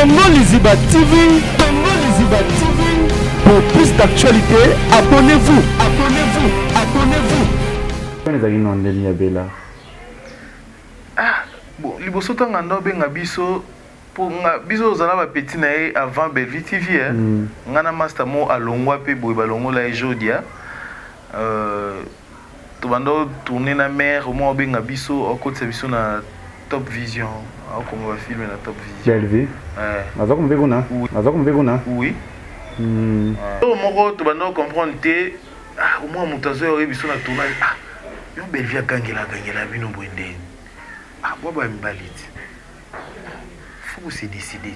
Congo Liziba TV, Congo Liziba TV. Pour plus d'actualité, abonnez-vous, abonnez-vous, abonnez-vous. Ah, bon, liboso tanga ndo benga biso pour nga biso zala ba petit na avant Belle-Vie TV hein. Ngana master mo alongwa pe boy balongola ejodia. To bando tourner na mer mo benga biso au côté biso na Top Vision. Au comme va filmer na Top Vision. Belle-Vie. Nazo kumbe kuna. Nazo kumbe kuna. Oui. Moko to bando comprendre te ah au moins mutazo yo biso na tournage ah yo Belle-Vie gangela bino boende. Ah, moi, je suis faut se décider.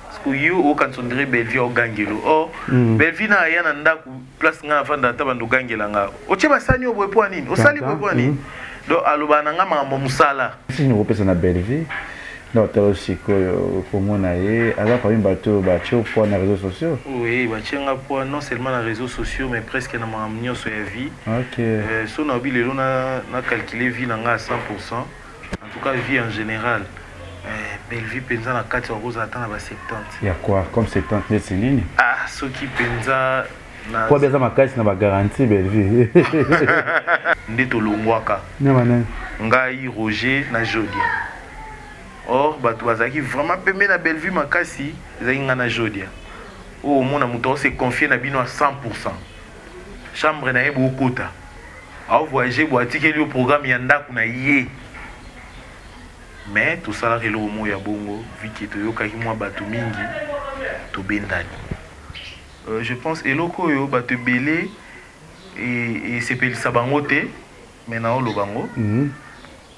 Parce que yo, quand on dirait Belle-Vie au Gangelo, oh, Belle-Vie n'a rien à place n'a pas d'entendre Gangela. O tcheba sani au bois nini, o sali bois nini. Donc, aloba nanga mambo musala. Si nous repensons à Belle-Vie, donc aussi pour moi naie, alors quand même bateau pour les réseaux sociaux. Oui, batenga pour non seulement les réseaux sociaux, mais presque na mamnio sur la vie. Ok. So na bi lelo na calculer vie nanga à 100%. En tout cas, vie en général. Belle-Vie penza na kati rose attend à 70. Il y a quoi comme 70 de Céline? Ah, ce qui penza na quoi bien ça ma kati na ba garantie Belle-Vie. Ndeto longwaka. Nyamana. Ngai Roger na Jodia. Or bato bazaki vraiment pembe na Belle-Vie makasi, ezaki nga na Jodia. Oh mona muto se confier na bino à 100%. Chambre na ebo kota. A voyager bo atikeli au programme yanda kuna yé. Mais tout ça là le mot ya bongo vu que to yokaki mwa bato mingi to bendani. Je pense eloko yo bato belé et c'est pel sabangote maintenant lo bango.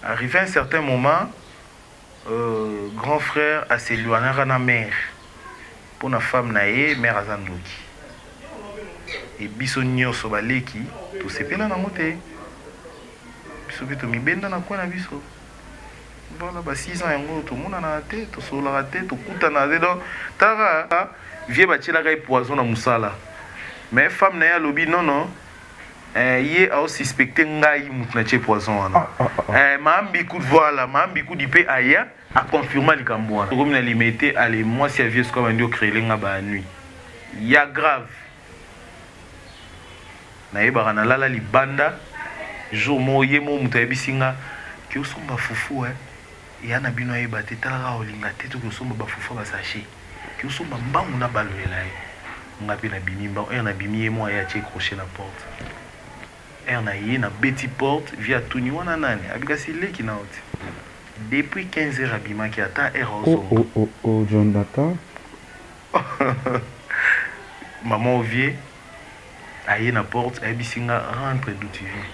Arrivé à un certain moment grand frère a s'éloigné na mère pour na femme naé mère azandoki. Et biso nyoso baleki to sepela na moté. Biso bito mi benda na kwa na biso. Voilà, bah 6 ans, tout le monde a la tête, tout sur la tête, tout le monde a la tête. Donc, Tara, vieux bâti la poison à Moussala. Mais femme n'a lobby, non, non. Il a aussi suspecté Ngaï Moutnache poison. Mambi coup de voilà, Mambi coup d'IP Aya a confirmé le Cambois. Comme il a limité, allez, moi, si vieux comme un dieu créé la nuit. Il y a grave. Naïba na la libanda, jour moye mo mutabisinga, qui au son bafoufou, hein. Ya na bino e bate tala olinga te to kosomba bafufa ba sachet ki osomba mbangu na balolela e ngapi na bimi mbangu e na bimi e mo ya che crochet na porte e na ye na beti porte via tuni wana nani abika sileki na oti depuis 15 heures abima ki ata e roso oh Jonathan maman ovie aye na porte e bisinga rentre d'où tu viens.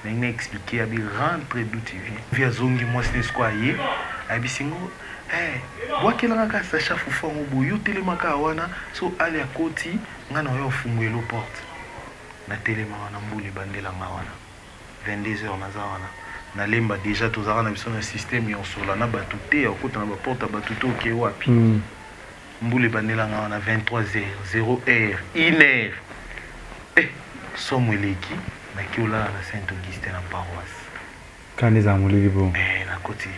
Il m'a expliqué, il rentre d'où tu viens. Via zongi moi c'est ce quoi yé. Il singo, bois quel raka sacha fufa ngobo yo telemaka wana so ali à côté ngana yo fungwe lo porte. Na telema wana mbuli bandela ngawana. 22h na zawana. Na lemba déjà tozara na biso na système yo sur la na batute ya kota na ba porte batute oké wapi. Mbuli bandela ngawana 23h 0h 1h. Somweleki na kiola na Saint-Augustin en paroisse. Quand les amoulés bon. Na côté.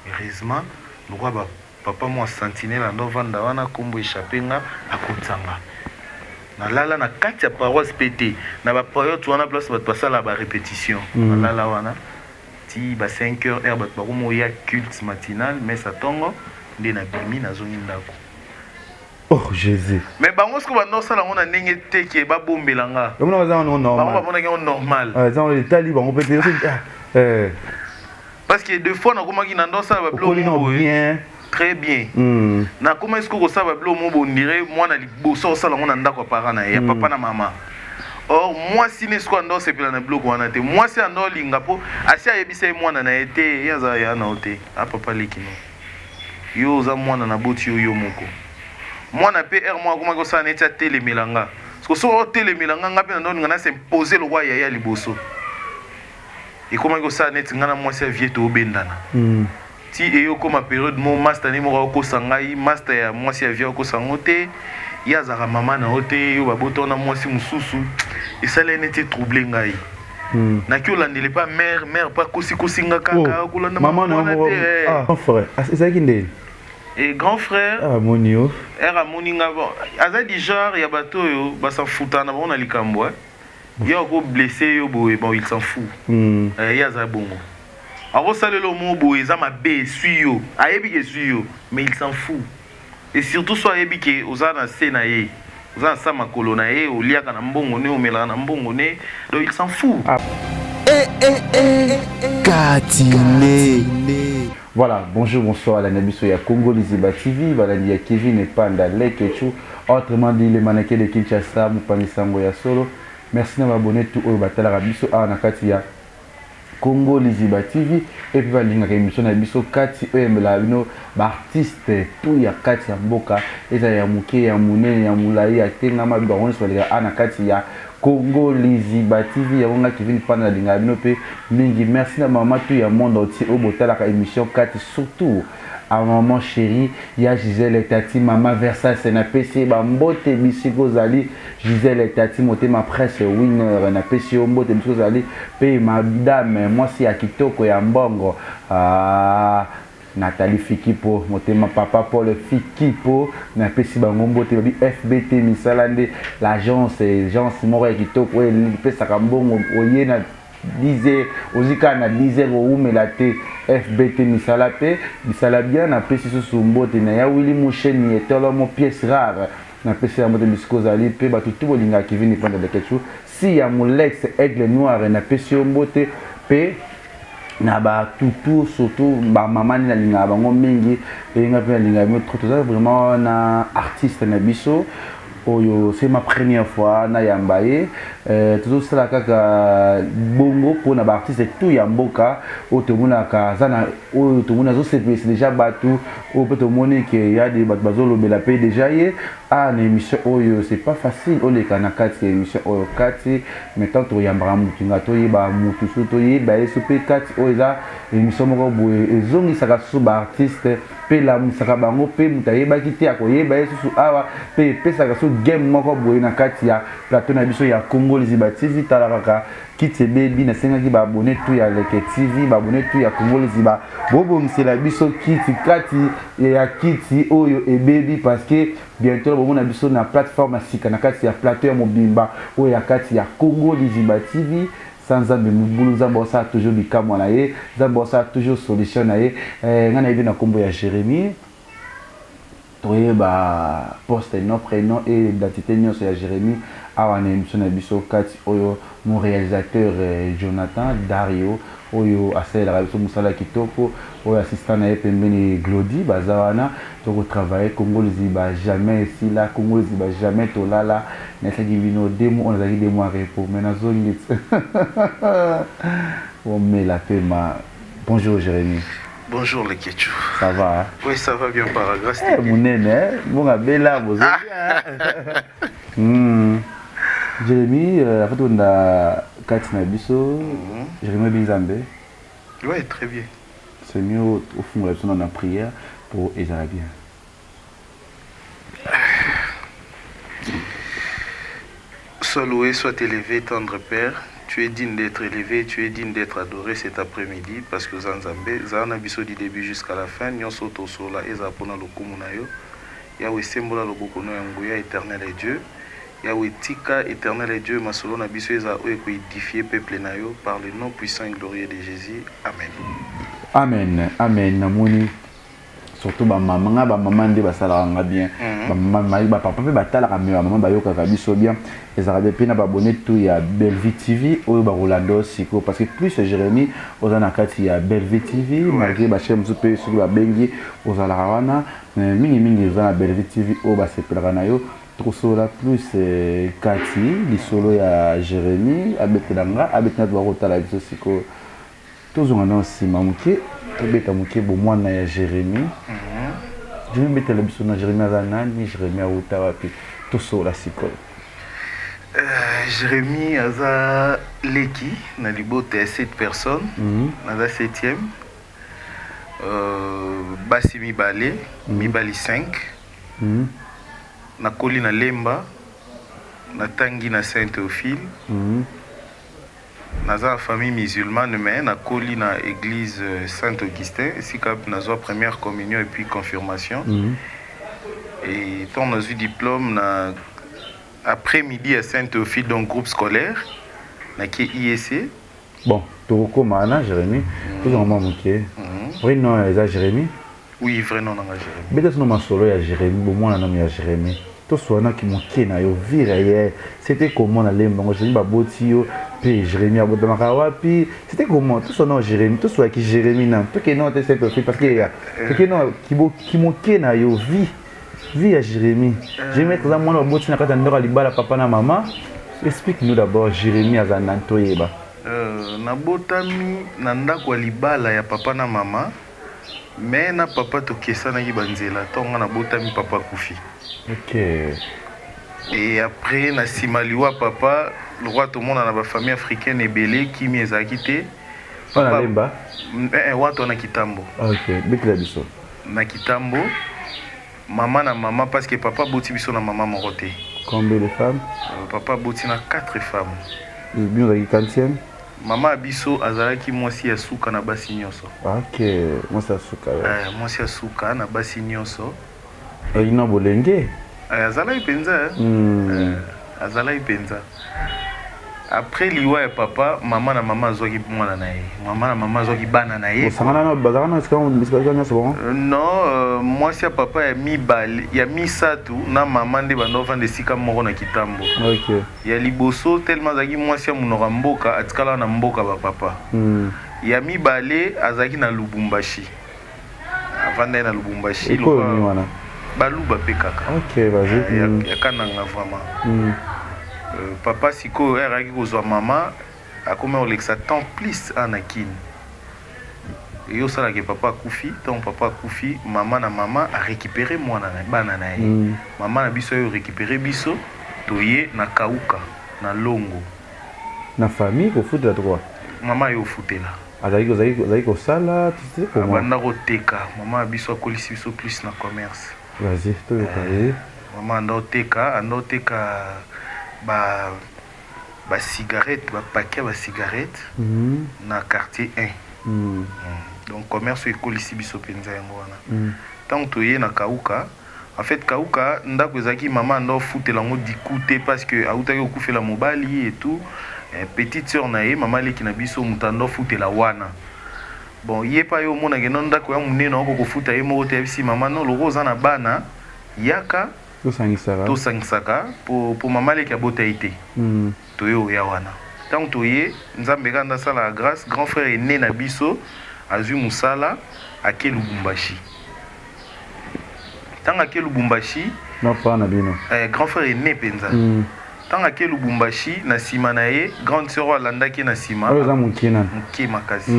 Heureusement, le roi papa moi sentinelle ando vanda wana kombo échappé nga akotsanga. Na lala na kati ya paroisse pété. Na ba période wana place ba pasala ba répétition. Na lala wana ti ba 5h heure ba komo ya culte matinal mais ça tongo ndé na bimi na zongi ndako. Oh Jésus. Mais bango ce que ba no sala ngona ndenge teke ba bombelanga. On va dire normal. Bango ba bona que normal. Ça on est talibans on peut dire parce que deux fois na komaki na ndo sala ba blo bien. Très bien. Na comment est-ce que ça va blo mo bon dirait moi na liboso sala ngona ndako parent na ya papa na maman. Or moi si ne sko ndo sepela na bloc wana te. Moi si ndo linga po asi ayebisa mwana na été yaza ya na ote. A papa lekino. Yo za mwana na boti yo moko. Moi na PR moi comment que ça n'était télé milanga parce que so télé milanga ngapi na ndo ngana s'imposer le roi ya liboso et comment que ça n'était ngana moi c'est vieux to bendana ti et yo comme période mon master ni mo ko sangai master ya moi c'est vieux ko sangote ya zara mama na ote yo baboto na moi si mususu et ça l'était troublé ngai na ki olandele pas mère pas kosi ngaka ko landa maman na ah frère c'est ça qui ndé Et grand frère, Monio. era moninga bon. Aza di genre ya bato yo ba s'en foutana bon na likambo. Ya ko blessé yo boy bon il s'en fout. Ya za bongo. Alors ça le mot boy za ma be suyo. Ayebi ke suyo mais il s'en fout. Et surtout soit ayebi ke ozana senaye. Ozana sa makolo na ye oliaka na mbongo ne omela na mbongo ne donc il s'en fout. Katine. Voilà, bonjour, bonsoir à la Nabiso ya Congo Liziba TV, voilà, il y a Kevin et Panda Lekechu, autrement dit les mannequins de Kinshasa, Moupani Sango ya Solo. Merci de m'abonner tout au Batala Rabiso à Nakati ya Congo Liziba TV et puis voilà l'émission Nabiso Kati Emela Bino artiste tout ya Kati ya Mboka et ça ya Muke ya Mune ya Moulaye ya Tenga Mabibaron sur les Anakati ya Congo Liziba TV ya Wonga Kevin Panda Linga Bino pe mingi merci na maman tout ya monde entier au Botala ka émission Kati surtout à maman chérie ya Gisèle et Tati maman Versace na PC ba mbote bisiko zali Gisèle et Tati motema presse winner na PC mbote bisiko zali pe madame moi si ya kitoko ya mbongo Nathalie Fikipo motema papa Paul Fikipo na PC bango mbote bi FBT misalande l'agence moko ya kitoko pesa ka mbongo oye na disait ozika na disait oumela te FBT misala pe misala bien na pesi so mbote na ya Willy Moucheni etolo mo pièce rare na pesi ya mbote bisiko zali pe ba tutu bolinga Kevin Panda de quelque chose si ya Molex aigle noir na pesi mbote pe na ba tutu surtout ba maman na linga bango mingi e nga pe linga mo trop vraiment na artiste na biso Oyo, c'est ma première fois na yambaye toujours ça kaka bongo pour na artiste tout yamboka otomuna ka zana otomuna zo c'est déjà batu o peut tomoni que y a des bazolo bela paye déjà yé ah na émission oyo c'est pas facile on est kana kati émission oyo kati maintenant to yambara mutinga to yeba mutu so to yeba SP kati oyo émission moko boye ezongi saka so ba artiste pe la musaka bango pe mutayeba kiti akoyeba yesu awa pe pesa ka so game moko boye na kati ya plateau na biso ya Congo Liziba TV talaka kiti baby na senga ki ba abonné tout ya Leke TV ba abonné tout ya Congo Liziba bobo msela biso kiti kati ya kiti oyo e baby parce que bientôt bobo na biso na plateforme sika na kati ya plateau ya mobimba oyo ya kati ya Congo Liziba TV sans zambe mubulu zambo ça toujours bikamwa na ye zambo ça toujours solution na ye ngana ibi na kombo ya Jérémy toye ba poste nom prénom et identité nyonso ya Jérémy awana émission na biso kati oyo mon réalisateur Jonathan Dario oyo asala la biso musala kitoko oyo assistant na ye pembeni Glody bazawana toko travailler Congo Liziba jamais ici là Congo Liziba jamais tolala na saki bino demo on a dit des mois repos mais na zone on met la pema. Bonjour Jérémy. Bonjour les Ketchou. Ça va hein? Oui, ça va bien par la grâce de Dieu. Mon nene, bon abela bozo. Jérémy, en fait on a Katina Biso, Jérémy Bizambe. Oui, très bien. C'est mieux au fond de la prière pour les Arabiens. Sois loué, sois élevé, tendre Père. Tu es digne d'être élevé, tu es digne d'être adoré cet après-midi parce que Zanzambe, Zana Biso du début jusqu'à la fin, Nyonso Tosola, Ezapona Lokumunayo, Yahweh Sembola Lobokono Yangoya, éternel est Dieu, Yahweh Tika, éternel est Dieu, Masolo Nabiso Eza Oeko édifié peuple Nayo par le nom puissant et glorieux de Jésus. Amen. Amen. Amen. Namoni. Surtout ba maman nde basalaka bien ba maman ba papa pe batalaka mieux maman bayoka biso bien les arabes pe na ba abonné tout ya Bellevue TV oyo ba Rolando siko parce que plus Jérémy ozana kati ya Bellevue TV malgré ba chez mzupe sur ba bengi ozala wana mingi ozana Bellevue TV o ba sepelaka na yo tokosola plus kati lisolo ya Jérémy abetelanga abetena ba rotala biso siko tozonga na sima muke tobeta muke bo mwana ya Jérémy Jérémy betela biso na Jérémy azana ni Jérémy auta wapi tosola siko Jérémy aza leki na libote ya 7 personnes naza 7e basi mibale 5 nakoli na Lemba natangi na Saint-Théophile naza famille musulmane mais nakoli na église Saint-Augustin ici cap naza première communion et puis confirmation. Et tant on a eu diplôme na après-midi à Saint-Théophile dans groupe scolaire na qui IEC. Bon, tu comment na Jérémy, tu as maman qui oui non les Jérémy. Oui, vrai non na Jérémy. Mais c'est non solo ya Jérémy, bon moi na ya Jérémy. Tout soit na qui moké na yo vire c'était comment na lemba ngo Jérémy baboti yo puis Jérémy abota makawa puis c'était comment tout son nom Jérémy tout soit qui Jérémy na tout que non c'est Saint-Théophile parce que non qui moké na yo vie à Jérémy. Je vais mettre ça moi baboti na kata ndora libala papa na maman. Explique-nous d'abord Jérémy azananto yeba. Nabotami na ndako ya libala ya papa na mama mais na papa tokesanaki banzela ntongo nabotami papa kufi. Ok. Et après na simaliwa papa le roi tout le monde na famille africaine ebele kimi ezalaki te Papa lemba wato na kitambo. Ok, bekila biso Na kitambo maman na maman parce que papa boti biso na maman moko te. Combien de femmes? Papa boti na 4 femmes. Bien avec 40e. Maman abiso azalaki mwasi ya suka na basi nyonso. Ok, mwasi ya suka. Mwasi ya suka na basi nyonso. Ina bolenge. Azalaki penza. Azalaki penza. Après liwa ya papa, maman na maman azwaki mwana na ye. Maman na maman azwaki bana na ye. Osangana na bazana est-ce bon? Non, mwasi ya papa ya mibale, ya misatu na maman nde bandova de sika moko na kitambo. Ok. Ya liboso tellement azaki mwasi ya munora mboka atikala na mboka ba papa. Ya mibale azaki na Lubumbashi. Avanda na Lubumbashi. Eko ni wana. Baluba pe kaka. Ok, vas-y. Ya kananga vraiment. Papa siko eraki kozwa mama akoma olexa temps plus anakin. Et yo sala ke papa kufi, tant papa kufi, maman na maman a récupéré mwana na bana na ye. Maman na biso yo récupéré biso toye na kauka na longo. Na famille ko foot la droit. Maman yo futela. Azali ko sala, tu sais comment. Banda ko teka, maman biso akolisi biso plus na commerce. Vas-y, to yo parler. Maman ando teka ba cigarette, ba paquet ba cigarette na quartier 1. Donc commerce ekolisi biso penza yango wana. Tant toye na kauka, en fait kauka ndako ezaki maman ando futela ngo dikute parce que autaki okufela mobali et tout. Petite sœur na ye maman leki na biso mutando futela wana. Bon ye pa yo mona ke non ndako ya munene oko kofuta ye moko te bisi maman no logo na bana yaka to sangisaka pour maman leki abota ite. Toyo ya wana. Tant toye nzambe kanda sala grâce grand frère est né na biso azui musala ake Lubumbashi. Tant ake Lubumbashi non pas na bino. Grand frère est né penza. Tant ake Lubumbashi na sima na ye grande sœur alandaki na sima. Muke makasi.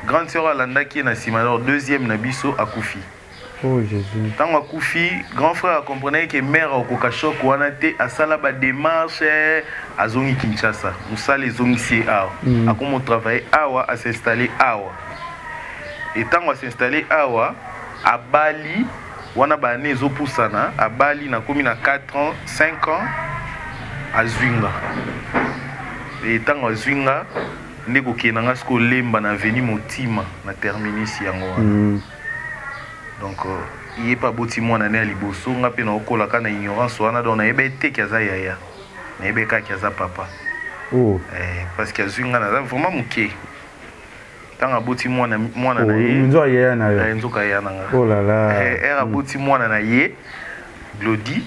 Grande sœur alandaki na sima alors deuxième na biso akufi. Oh Jésus. Tant akufi grand frère a comprenait que mère au kokashok wana te asala ba démarche azongi Kinshasa. Musala ezongisi awa. Akomo travailler awa à s'installer awa. Et tant on s'installer awa à Bali wana ba ne ezopusana à Bali na komi na 4 ans 5 ans à Zwinga. Et tant à Zwinga ndeko kenanga sko lemba na veni motima na terminus yango wana. Donc il est pas boti mwana na liboso nga pe na okola kana ignorance wana donc na ebe te kaza yaya. Na ebe ka kaza papa. Oh. Parce que Zwinga na vraiment muke. Tant aboti mwana na ye. Nzo yaya na yo. Nzo ka yaya na. Oh là là. Aboti mwana na ye. Glody.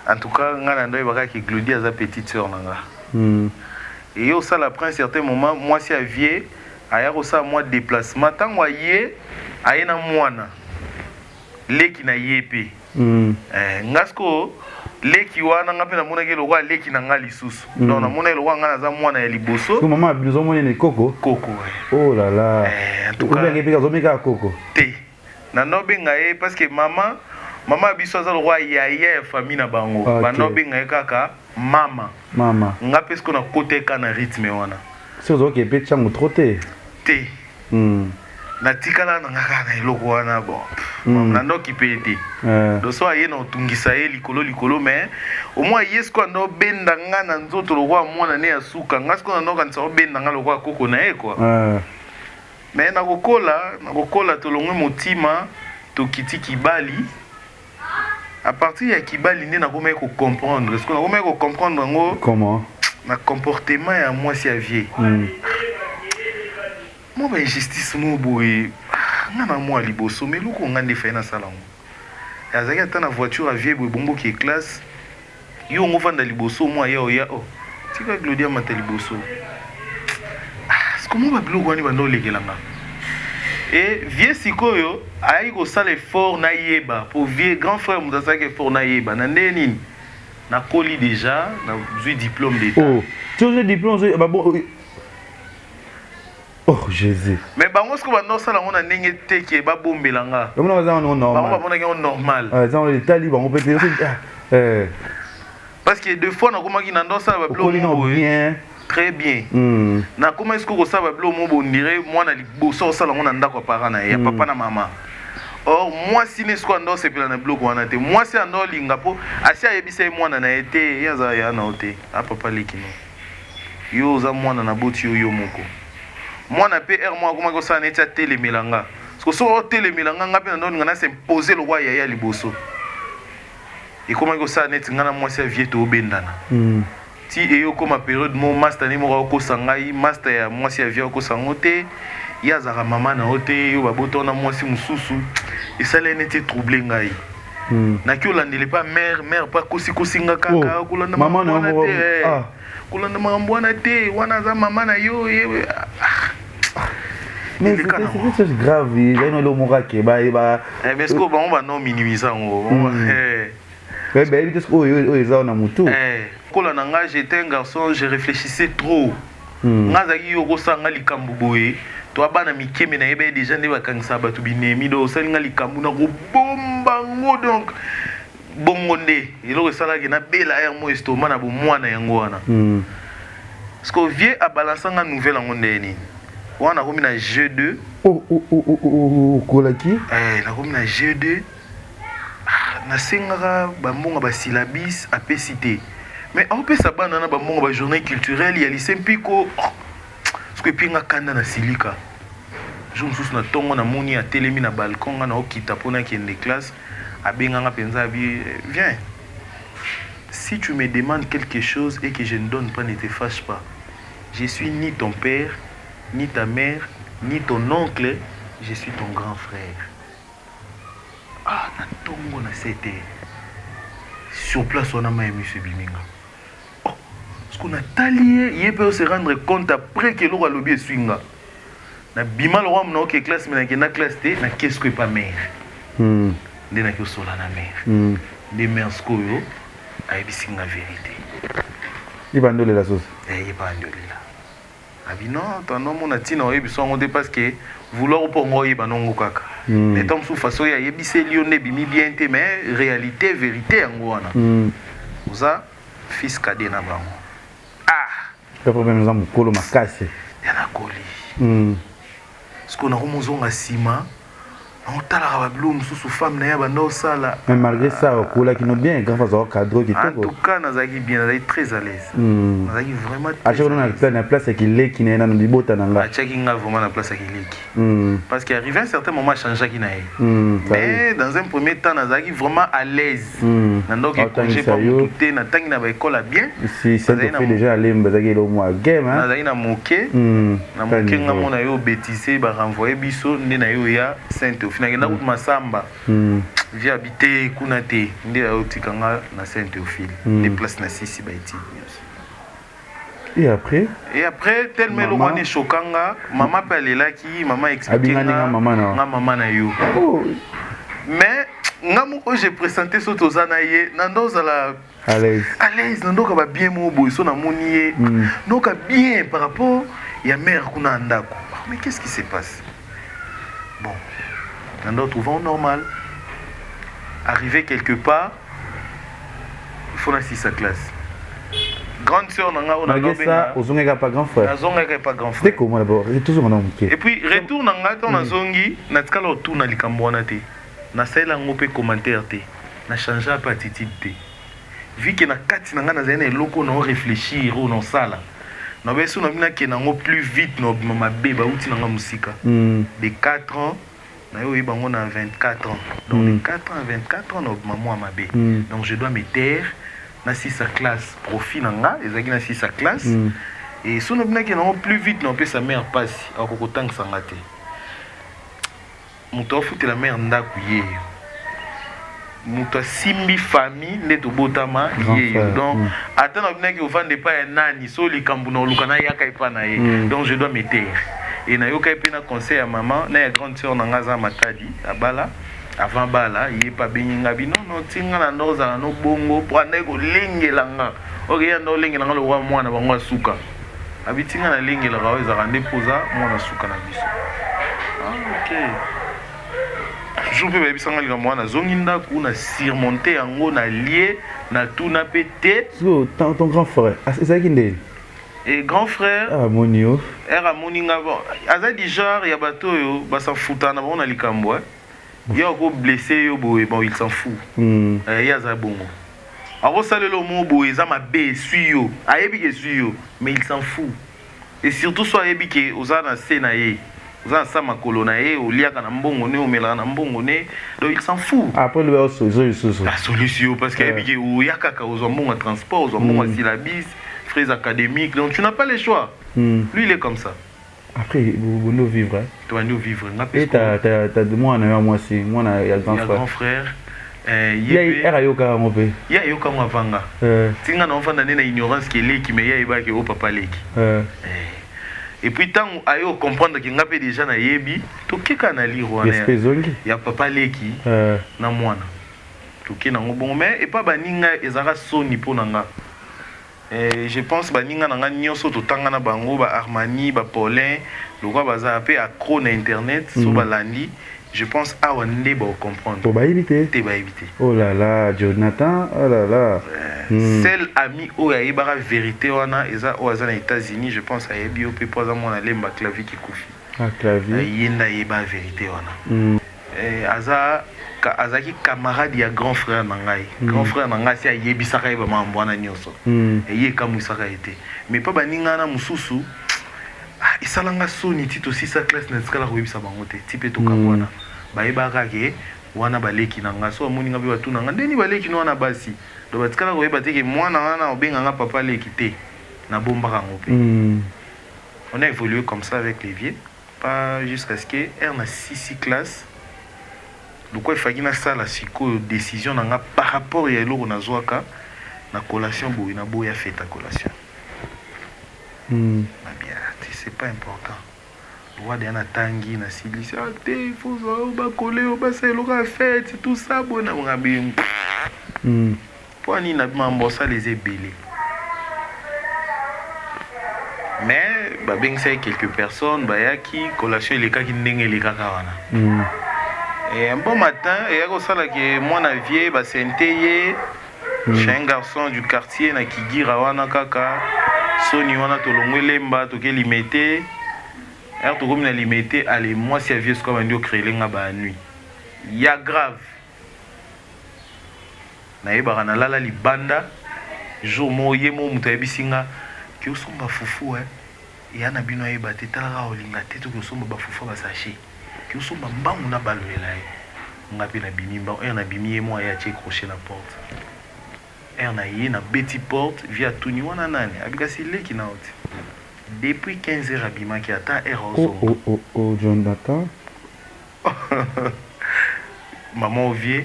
En tout cas, ngana ndoy baka ki Glody aza petite sœur nanga. Et yo ça après un certain moment moi si avier aya ko ça moi déplacement tango aye ayena mwana leki na yepe. Ngasko leki wana ngape na mona ke lo wa leki na ngali susu. Donc na mona lo wa ngana za mwana ya liboso. Ko maman bizo mona ne koko. Koko. Oh là là. En tout cas, ke pika zomika koko. Te. Na no benga e parce que maman biso aza lo wa ya famille na bango. Ba no benga e kaka mama. Nga pesko na kote ka na rythme wana. Si ozo ke pe changu trote. Te. natikala na ngaka na eloko wana bon na ndoki pe ete donc so aye na otungisa ye likolo mais au moins ye siko ando benda nga na nzoto lokwa mwana ne ya suka nga siko ando kanisa obenda nga lokwa koko na ye quoi mais nakokola tolongwe motima tokiti kibali à partir ya kibali nde nakomaki kocomprendre ce qu'on nakomaki kocomprendre yango comment na comportement ya mwasi ya vie mo ba injustice mo boye nga na mwa liboso mais loko nga nde fai nasala yango azalaki ata na voiture ya vie boye bomboki classe yo ngo vanda liboso mwa ya oya tika Glodia mata liboso sikomo babiloko wani banda olekelanga et vie sikoyo ayi kosala effort na yeba pour vie grand frère moto asalaki effort na yeba na nde nini nakoli déjà nazwi diplôme d'état tu as diplôme bon oh Jésus mais bango siko banda osala yango na ndenge te ke babombelanga bango baza normal bango bamonaki yango normal ça l'état libre bango peut-être parce que deux fois nakomaki na ndo osala babiloko bien très bien na comment est-ce que osala babiloko mo bondire mwana liboso osala yango na ndako ya parent na ye ya papa na mama or mwasi ne siko ando osepela na biloko wana te mwasi ando olinga mpo asi ayebisa ye mwana na ye te ye aza ya na o te apapa lekino yo oza mwana na boti yo moko mwana mpe r moko akomaki osala neti atelemelanga siko soki otelemelanga nga mpe na ndo olinga na s'impose lokwa yaya liboso ekomaki osala neti nga na mwasi ya vie toobendana ti eyokoma période mo master ne moko akokosa ngai master ya mwasi ya vie akokosa ngo te ye azalaka mama na yo te yo babotona mwasi mosusu esala neti trouble ngai naki olandele pa mare pa kosikosi nga kaka kolanda makambo wana te wana aza mama na yo mais c'est chose grave ino lo moka ke ba mais ce que bango bana minimiser yango eza na mutu kola na nga j'étais un garçon je réfléchissais trop nga azalaki yo kosanga likambo boye to abana mikeme na yeba déjà nde bakangisa bato binemi do osali nga likambo na kobomba ngo donc bongo nde eloko esalaki na bela air mo estoma na bomwana yango wana parce que vie abalansanga nouvelle yango nde nini wana nakomi na G2 kolaki nakomi na G2 nasengaka bambonga basyllabis apesi te mais aopesa bana na bambonga bajournée culturelle ya lycée mpiko soki epi nga kanda na silika jour mosusu na ntongo namoni atelemi na balcon nga naokita mpona akende classe abenganga mpenza abi viens si tu me demandes quelque chose et que je ne donne pas ne te fâche pas je suis ni ton père ni ta mère ni ton oncle je suis ton grand frère na ntongo na sete sur place wana ma monsieur biminga ce qu'on a talié il peut se rendre compte après que l'on a lobby swinga na bima le roi na ok classe mais na classe te na qu'est-ce que pas mère de na que sola na mère de mère skoyo a bisinga vérité ibandole la sauce ibandole la abi non ton nom on a tina oyebi so on parce que vouloir pour moi banongo kaka mais tant sous façon ya yebise lionne bimi bien te mais réalité vérité yango wana oza fils cadet na bango le problème za mukolo makasi ya na koli ce qu'on a remonzonga sima on talaka babilo mosusu femme na ya banda osala mais malgré ça okolaki no bien grand face au cadre qui en tout cas nazalaki bien nazalaki très à l'aise nazalaki vraiment acha na place kileki na na libota na nga achaki nga vraiment na place kileki parce qu'arrivé à un certain moment changeaki na ye mais dans un premier temps nazalaki vraiment à l'aise na ndoki congé pas mututé na tangi na ba école bien si ça fait déjà aller mbazaki lo moi game hein nazalaki na moke nga mona yo bêtise ba renvoyer biso nde na yo ya sainte finakenda kuti masamba via habité kuna te nde ayotikanga na Saint Théophile des places na sisi baiti et après tellement le roi ne chokanga maman pe alelaki maman expliquer nga maman na yo mais nga moko j'ai présenté so tozana ye nandoza la à l'aise nandoka ba bien mo boy so na moni ye noka bien par rapport ya mère kuna ndako mais qu'est-ce qui se passe bon nous trouvons normal. Arrivé quelque part, il faut assister sa classe. grande sœur nanga on a malgré ça ozongeka pas grand frère nazongaka pas grand c'était frère comment d'abord toujours on a et puis retour nanga to nazongi natikala otuna likambo wana te nasalela yango mpe commentaire te na change pas attitude te vu que na kati nanga nazali na eloko na réfléchir ou na sala na beso na bina ke nango plus vite na mabe bauti nanga musika de 4 ans na yo bango na 24 ans donc de 4 ans à 24 ans na maman mabe donc je dois me taire na 6 classe profit nanga ezaki na 6 classe et so na bina ke nango plus vite na pe sa mère passe akokotanga sanga te moto afutela mère ndako ye moto asimbi famille nde tobotama ye donc ata na bina ke ovande pa ya nani so likambo na oluka na yaka epa na ye donc je dois me taire et na yoka pe na conseil ya maman na ya grande sœur nanga za matadi abala avant bala ye pa benyinga bino no tinga na ndoza no bongo po ande ko lengelanga ok ya ndo lengelanga lo wa mwana bango suka abitinga na lengela ga za rande poza mwana suka na biso ok je peux baby sanga likambo wana zongi ndako na surmonter yango na lié na tuna pété so ton grand frère ezaki ndeni et grand frère monio era moninga bon aza di genre ya bato yo basa futana bona likambo yo ko blessé yo boye bon il s'en fout ya za bongo ako salelo mo boye za mabe suyo ayebi ke suyo mais il s'en fout et surtout soit ayebi ke ozana sena ye ozana sa makolo na ye oliaka na mbongo ne omela na mbongo ne donc il s'en fout après le solution la solution parce que ayebi ke oyaka ka ozo mbongo transport ozo mbongo syllabus frais académiques, donc tu n'as pas le choix. Lui, il est comme ça. Après, vous nous vivre. Tu vas nous vivre. Et t'as de moi, moi aussi. Moi, il y a le grand frère. Il y a yoka mon père. Il y a yoka mon vanga. Tinga na enfant d'année na ignorance qui est là qui me y a iba que au papa leki. Et puis tant ayo comprendre que ngapé déjà na yebi, to keka na lire wana. Ya papa leki na mwana. To ke na ngobongo mais et pas baninga ezara soni ponanga. Je pense que ninga nanga nyonso totanga na bango ba Armani ba Paulin lokwa baza apé accro na internet so balandi je pense awa nde ba comprendre to ba éviter oh là là Jonathan oh là là seul ami o ya ibara vérité wana eza o aza na États-Unis je pense ayebi o pe poza mona lemba clavier qui kufi clavier yenda yeba vérité wana azaki camarade ya grand frère nangai grand frère nangai si ayebisaka ye ba mambo wana nyonso ye kamusaka ete mais pa baninga na mususu isalanga soni tito 6 classe na skala ko yebisa bango te tipe to kamwana ba yebaka ke wana baleki nanga so amoninga be batu nanga ndeni baleki no wana basi do batikala ko yeba te ke mwana wana obenga nga papa leki te na bomba kango pe on a évolué comme ça avec les vieux pas jusqu'à ce que na 6 classe pourquoi il fallait na ça la décision par rapport à l'eau na zoaka na collation boy na boya fait ta collation bien c'est pas important roi de na tangi na silice il faut ba coller au bas c'est l'eau fête tout ça bon na ngabi pour ni na mambo ça les ébélés mais ba ben c'est quelques personnes ba yaki collation les cas qui ndenge les kaka wana et un bon matin, il y a que moi na vie bah c'est un garçon du quartier na kigira wana kaka soni wana tolongwe lemba to ke limité to comme na limité allez moi si vieux comme un dio créer nga ba nuit ya grave na yeba na lala libanda jour moye mo muta bisinga ki osomba fufu ya na bino yeba te tala olinga te to ki osomba ba fufu ba sachet qui sont bambou na baloela on a bien abimi on a abimi moi ya che crochet la porte on a yé na beti porte via tuni wana nani abika sile ki na oti depuis 15 heures abima ki ata eroso oh Jonathan maman vie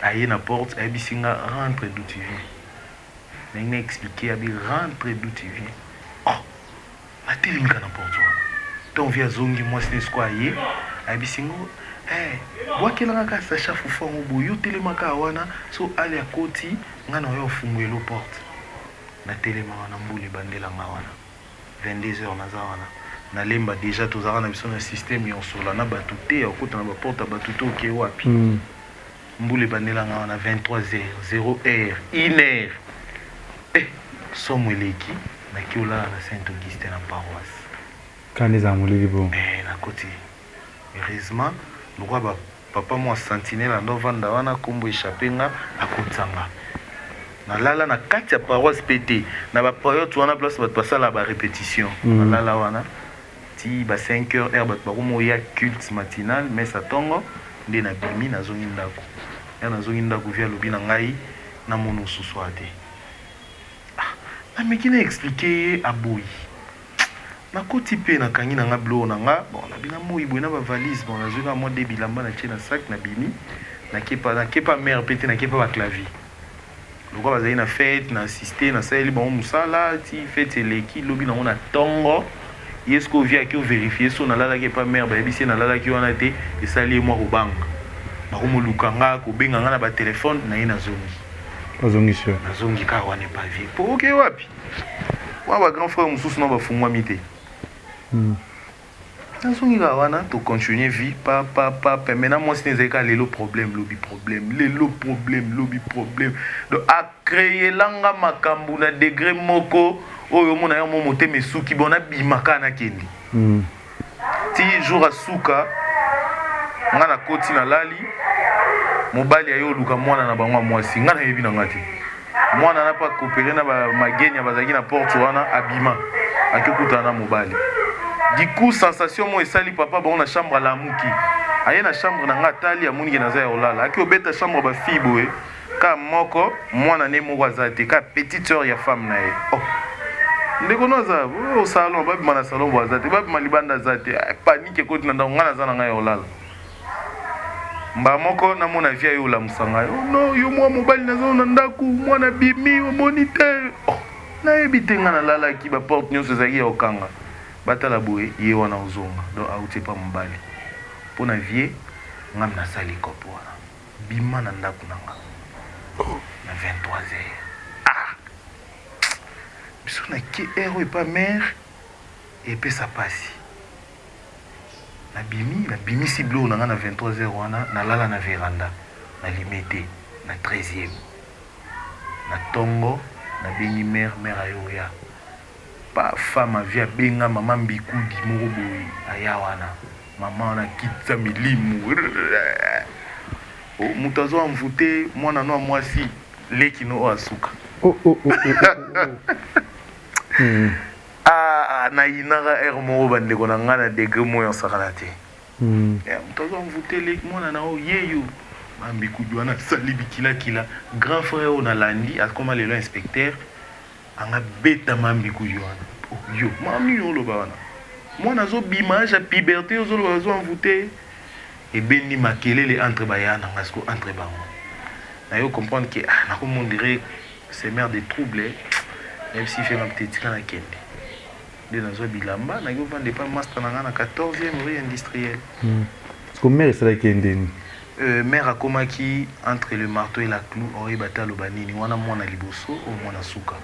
ayé na porte abisinga rentre d'où tu viens n'a expliqué abi rentre d'où tu viens oh la télé mi kana porte donc via zongi moi c'est quoi yé abisingo bois kelanga ka sacha fufu ngo yo telemaka wana so ali akoti ngana yo fungwelo porte na telema wana mbuli bandela wana 22h na wana na lemba déjà tozara na biso na système yo sur la na batute okota na ba porte batute oké wapi mbuli bandela wana 23h 0h 1h somo eleki naki olala na Saint Augustin na paroisse Quand ils ont moulu bon. na côté heureusement lokwa papa moi sentinelle ando vanda wana kombo échappé nga akotsanga nalala na kati ya paroisse pété na ba période wana place bato basala ba répétition nalala wana ti ba 5 heures heure bato bakomo ya culte matinal messe atongo nde na bimi nazongi ndako ya nazongi ndako via lobi na ngai na mono susu ate na meki na expliquer aboyi na koti pe na kangi na nga blo na nga bon na bina moi boy na ba valise bon nazongi na mo de bilamba na tie na sac na bimi na kepa mère pété na kepa ba clavier lokwa bazali na fête na assister na sali bon musala ti fête eleki lobi na ona tongo yesko via ki vérifier so na lala ke pa mère ba yebisi na lala ki wana te esali moi ko banga ba ko moluka nga ko benga nga na ba téléphone na ye na zongi Ozongisho. na zongi ka wana pa vie po ok wapi wa ba grand frère mususu no ba fungwa mite na zongi ka wana to continuer vie pa maintenant moi c'est ezeka lelo problème lobi problème donc a créer langa makambu na degré moko oyo mona ya momo te mesuki bona bimaka na kendi ti jour asuka nga na koti na lali mobali ayo luka mwana na bango mwasi nga na yebi na ngati mwana na pa coopérer na ba magenya bazaki na porte wana abima akikuta na mobali du coup sensation mo esali papa bango na chambre la muki aye na chambre na nga tali amuni ke naza ya olala aki obeta chambre ba fille boye ka moko mwana ne moko azate ka petite sœur ya femme na ye oh ndeko no za o salon ba bima na salon bo azate ba bima libanda azate panique koti na ndanga nga naza na nga ya olala mba moko na mona via yo la musanga oh no yo mwa mobali nazo na ndaku mwana bimi o moniteur oh na ebite nga na lala ki ba porte nyonso zaki ya okanga batala boye ye wana ozonga donc auti pa mobali pona vie ngam na sali kopo wana bima na ndaku nanga na 23h biso na ki ero e pa mère et pe sa pasi na bimi si blo na nga na 23h wana na lala na veranda na limité na 13e na tongo na bengi mère ayoya pa femme via benga mama mbikudi moko boye aya wana mama na kitsa milimu o mutazo amvute mwana no mwasi leki no asuka na inaka ere moko bandeko na nga na degré moyo osakana te mutazo amvute leki mwana na o yeyo mambikudi wana sali bikilakila grand frère o na landi akoma lelo inspecteur anga beta mambikudi wana yo mami yo loba wana mwana zo bima ja puberté zo loba zo envoûté et beni makelele entre bayana ngasko entre bango na yo comprendre que na ko mondire c'est mère de troubles même si fait ma petite kana kende de na zo bilamba na yo vendre pas master na na 14e rue industrielle comme mère c'est la kende mère akomaki entre le marteau et la clou ori batalo banini wana mwana liboso o mwana suka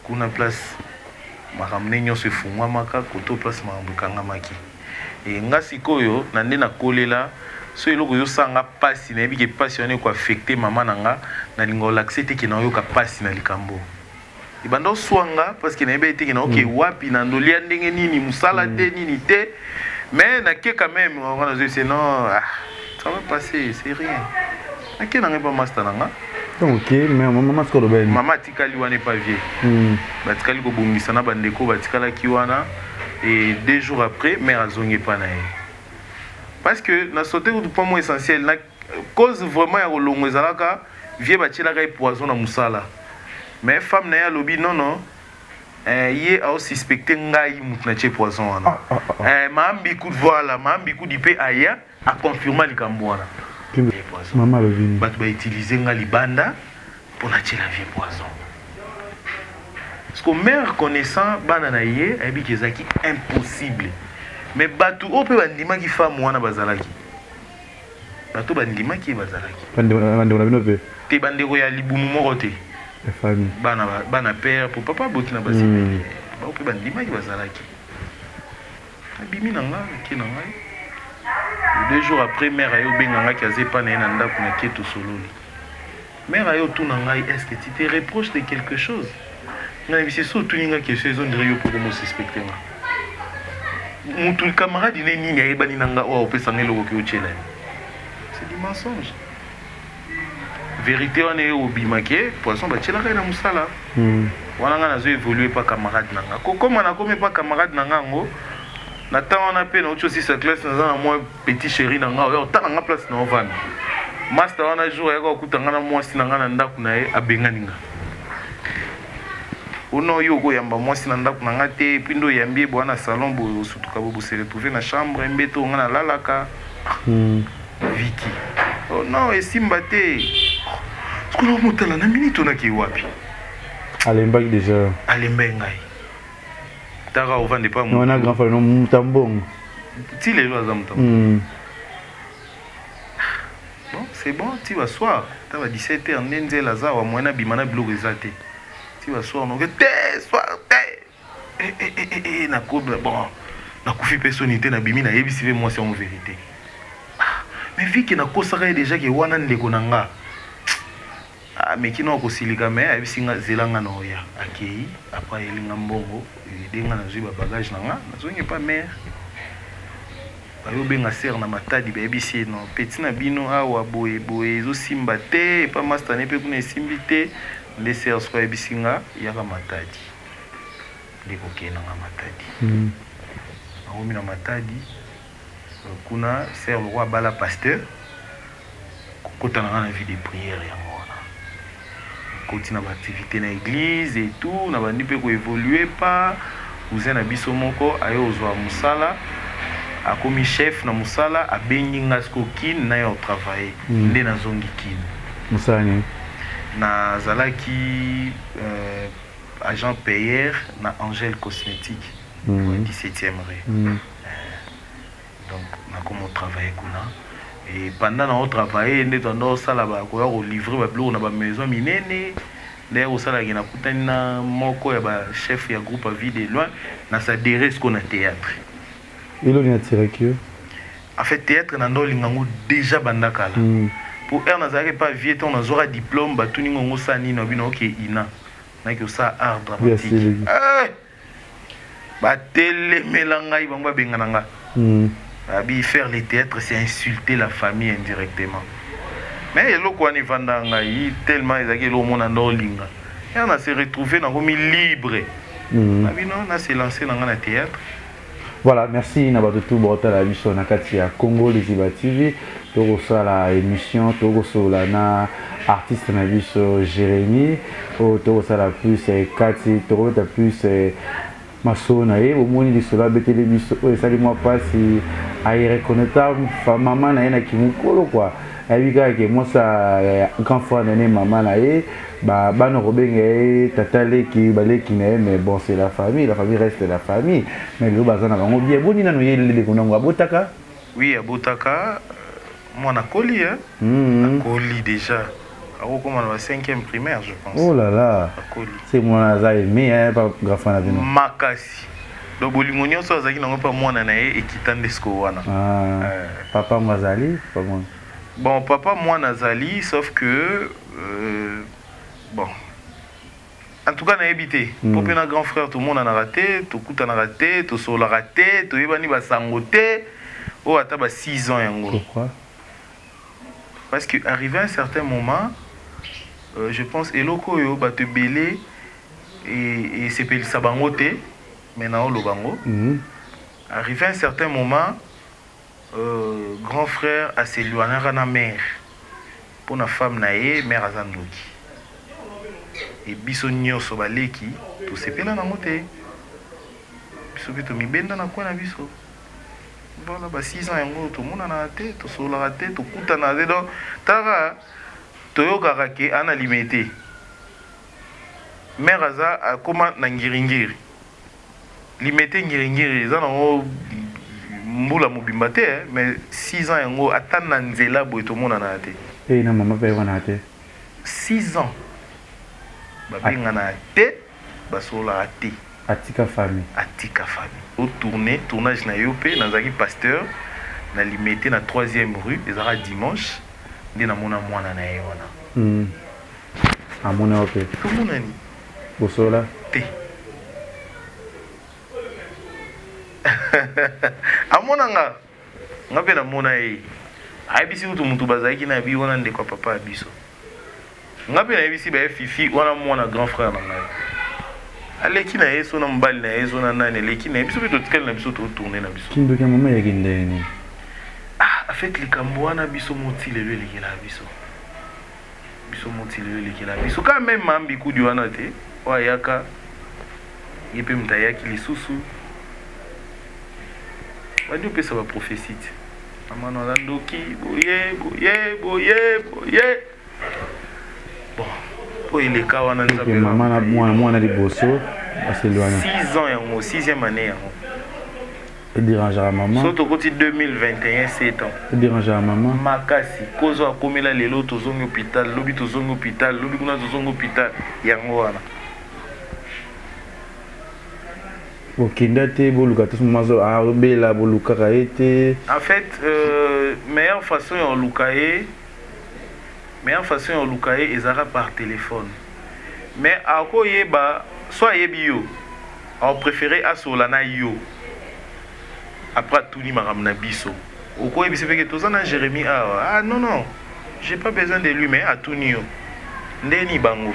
kuna place makamne nyonso efungwamaka koto place makambo ekangamaki nga sikoyo na nde nakolela so eloko yosanga pasi nayebi ke pasi wana ekoaffecte mama na nga nalinga olakise teke naoyoka pasi na likambo ebanda oswanga parce que nayebi teke naoke wapi na ndolia ndenge nini mosala te nini te mais nake quand même wana nazoyese non ça va passer c'est rien nake nanga epa master na nga ok mais maman ce qu'on ben maman tikali wana pas vieux batikali ko bongisa na bandeko batikala ki wana et 2 jours après mère azongi pa na ye parce que na sauté au point moins essentiel na cause vraiment ya kolongo ezalaka vieux batilaka e poison na musala mais femme na ya lobi non ye a suspecté ngai mutu na tie poison wana mambi coup de voilà mambi coup d'ipé aya a confirmer likambo wana maman le vin bato ba utiliser nga libanda pour na tie la vie poison parce que mère connaissant bana na ye ayebi kezaki impossible mais bato o pe bandima ki femme wana bazalaki bato bandima ki bazalaki bande na bino pe te bandeko ya libumu moko te la famille bana père pour papa boti na basi ba o pe bandima ki bazalaki abimi na nga ki na ngai 2 jours après mère ayo benganga ki azepa na ye na ndako na keto sololi mère ayo tuna ngai est-ce que tu te reproches de quelque chose Mais c'est surtout une question ils ont dit pour me suspecter. Mon camarade il est ni ni bani nanga o pe sangelo ko chela. C'est du mensonge. Vérité on est au bimaké poisson ba chela na musala. Wana nga nazo évoluer pas camarade nanga. Comment na comme pas camarade nanga ngo. Na temps on a pe na autre aussi sa classe na moi petit chéri nanga o ta nga place na ovana. Master on a joué ko kutanga na moi sinanga na ndaku na e abenganinga. Ono yoko yamba mwasi na ndaku nanga te pindo yambie bwana salon bo sutuka bo se retrouver na chambre mbeto nga na lalaka Vicky oh non esimba te skolo motala na minute na ki wapi alemba déjà alemba ngai tara ovande pas mon grand frère no mutambong ti lelo azamtam bon c'est bon tu vas soir ta va 17h nenze laza wa mwana bimana blog ezate tu vas soir non que te soir te na kobe bon na kufi personnalité na bimi na yebisi moi c'est en vérité mais vu que na kosaka déjà que wana ndeko nanga ah mais kino ko silika mais yebisi nga zelanga no ya akei après elinga mbongo denga na zuba bagage nanga nazongi pas mère bayo benga ser na matadi yebisi no petit na bino awa boye boye zo simba te pa master ne pe kuna simbi te les sœurs soit ebisinga yaka matadi ndeko kena nga matadi aomi na matadi kuna sœur le roi bala pasteur kokotana na vie de prière ya ngona continue na activité na église et tout na bandi pe ko évoluer pas cousin na biso moko ayo ozwa musala akomi chef na musala abengi ngasko kin na yo travailler nde na zongi kin musani na zalaki agent payeur na Angèle Cosmétique au 17e rue. Donc na comment travailler kuna et pendant na travailler ndé tando sala ba ko ya livrer ba bloc na ba maison minene ndé o sala na kutani na moko ya ba chef ya groupe à vie de loin na sa derrière qu'on a théâtre. Il on a tiré que en fait théâtre na ndo lingango déjà bandakala. Pour elle nazaki pas vieux ton azora diplôme batuni ngongo sani no bino ke ina na que ça art dramatique eh ba télé melangai bangba bengananga abi faire les théâtres c'est insulter la famille indirectement mais le quoi ni vandanga yi tellement ezaki lo mona ndo linga et on a se retrouvé na komi libre abi non na se lancer dans le théâtre. Voilà, merci Nabatutu Bota la mission Nakati à Congo les Iba TV. Toko ça la émission, Toko ça na artiste na biso Jérémy, Toko ça la plus Kati, Toko ta plus Masona et au moins il cela betele biso et ça moi pas si ay reconnaissable maman na ena kimukolo quoi. Abika ke moi ça grand frère né maman na e ba no robenge tatale ki baleki na mais bon c'est la famille reste la famille mais le bazana bango bien boni na no yele de konongo abotaka oui abotaka moi na koli hein na koli déjà ako comme na 5e primaire je pense. Oh là là c'est moi na aimé hein pas grand frère na bino makasi do bolingo nyonso azaki nango pa mwana na ye ekitande sko wana papa mwazali pas moi. Bon, papa, moi, Nazali, sauf que... bon. En tout cas, on a habité. Pour un grand frère, tout le monde en a raté. Tout le monde en a raté. Tout le monde a raté. Tout le monde a sangoté. Oh, attends, 6 ans. Pourquoi? Parce qu'arrivé à un certain moment, je pense, Eloko yo va te belé et c'est pas le sabangoté. Maintenant, le bango. Arrivé à un certain moment, grand frère a s'éloigné à la mère pour la femme naé mère azandoki et biso nyoso baleki to sepela na moté biso beto mibenda na kwa na biso voilà ba 6 ans yango to mona na té to sola raté to kuta na dedo tara to yoka ke ana limité mère aza akoma na ngiringiri limité ngiringiri za na mbula mobimba te mais 6 ans yango atana nzela boy to mona na te et na maman pe wana te 6 ans ba benga na te ba sola te atika famille au tournage na yope nazaki pasteur na limité na 3e rue ezara dimanche ndi na mona mwana na ye wana amona ope to mona ni Bosola. te amonanga nga mpe namona ye ayebisi kutu mutu bazalaki na bi wana ndeko ya papa ya biso nga mpe nayebisi baye fifi wana mwana grand frère na ngai aleki na ye so na mobali na ye so na nani eleki na ye biso mpe totikali na biso totourne na biso Kindoki ya mama yaki ndeni. afet likambo wana biso moti lelo elekela biso biso moti lelo elekela biso ka meme mambi kudi wana te oyo ayaka ye mpe moto ayaki lisusu bandi opesa baprofesi te amano aza ndoki boye bon po eleka wana Mama mwana liboso aselwana. 6 ans yango 6e année yango Edérangera maman. so tokoti 2021 7 ans Edérangera maman. makasi kozo akomela lelo tozongi hôpital lobi tozongi hôpital lobi kuna tozongi hôpital yango wana Okenda te boluka te mazo abela bolukaka ete. en fait meilleure façon ya oluka ye ezalaka par téléphone mais akoyeba so ayebi yo aopréféré asola na yo après atuni makambo na biso okoyebisa mpeke toza na Jérémie awa non j'ai pas besoin de lui mais atuni yo ndeni bango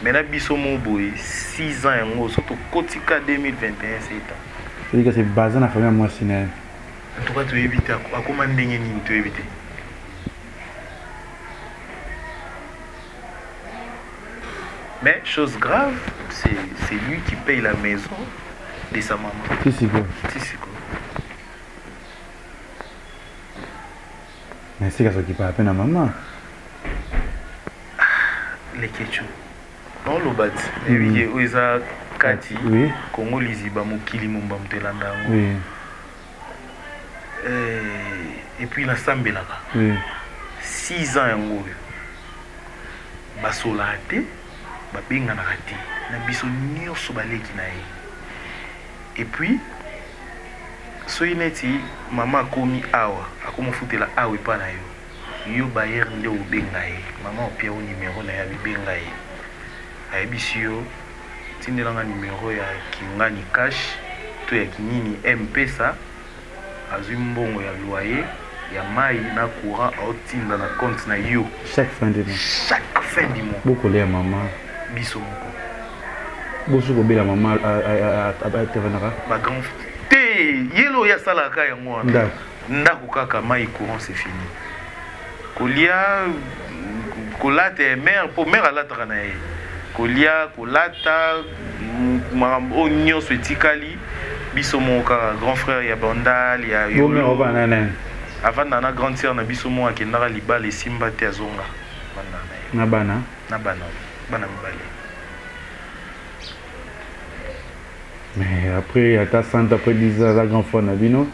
mais na biso mo boye 6 ans yango so tokotika 2021 7 ans C'est-à-dire que c'est basé na famille moi sine. en tout cas toyebi te akoma ndenge nini toyebi te mais chose grave c'est lui qui paye la maison de sa maman Tisiko. Mais c'est qu'à qui pas à peine à maman. les Ketchu non lobat ebiye oyo eza kati Oui. Congo liziba mokili momba motelanda yango Oui. et puis nasambelaka Oui. 6 ans yango oyo basolaka te babenganaka te na biso nyonso baleki na ye et puis soki neti mama akomi awa akomofutela awa epa na yo bayere nde obenga ye mama opia o numero na ye abibenga ye ayebisi yo tindelanga numero ya kingani cash to ya kinini mpesa azwi mbongo ya loyer ya mai na courant aotinda na compte na yo Chaque fin de mois. chaque fin du mois Beaucoup les maman. biso moko Beaucoup de la maman à intervenir. bagrand te yelo ya salaka yango wana D'accord. ndako kaka mai courant c'est fini kolia kolata ya mare mpo mare alataka na ye kolia kolata makambo oyo nyonso etikali biso moko kaka grand frère ya bandal ya Bon, avanda na grande sœur na biso moko akendaka libala esimba te azonga banda na ye na bana. na bana mibale. Mais après, à ta santé, après 10 ans, la grande fois, Nabino,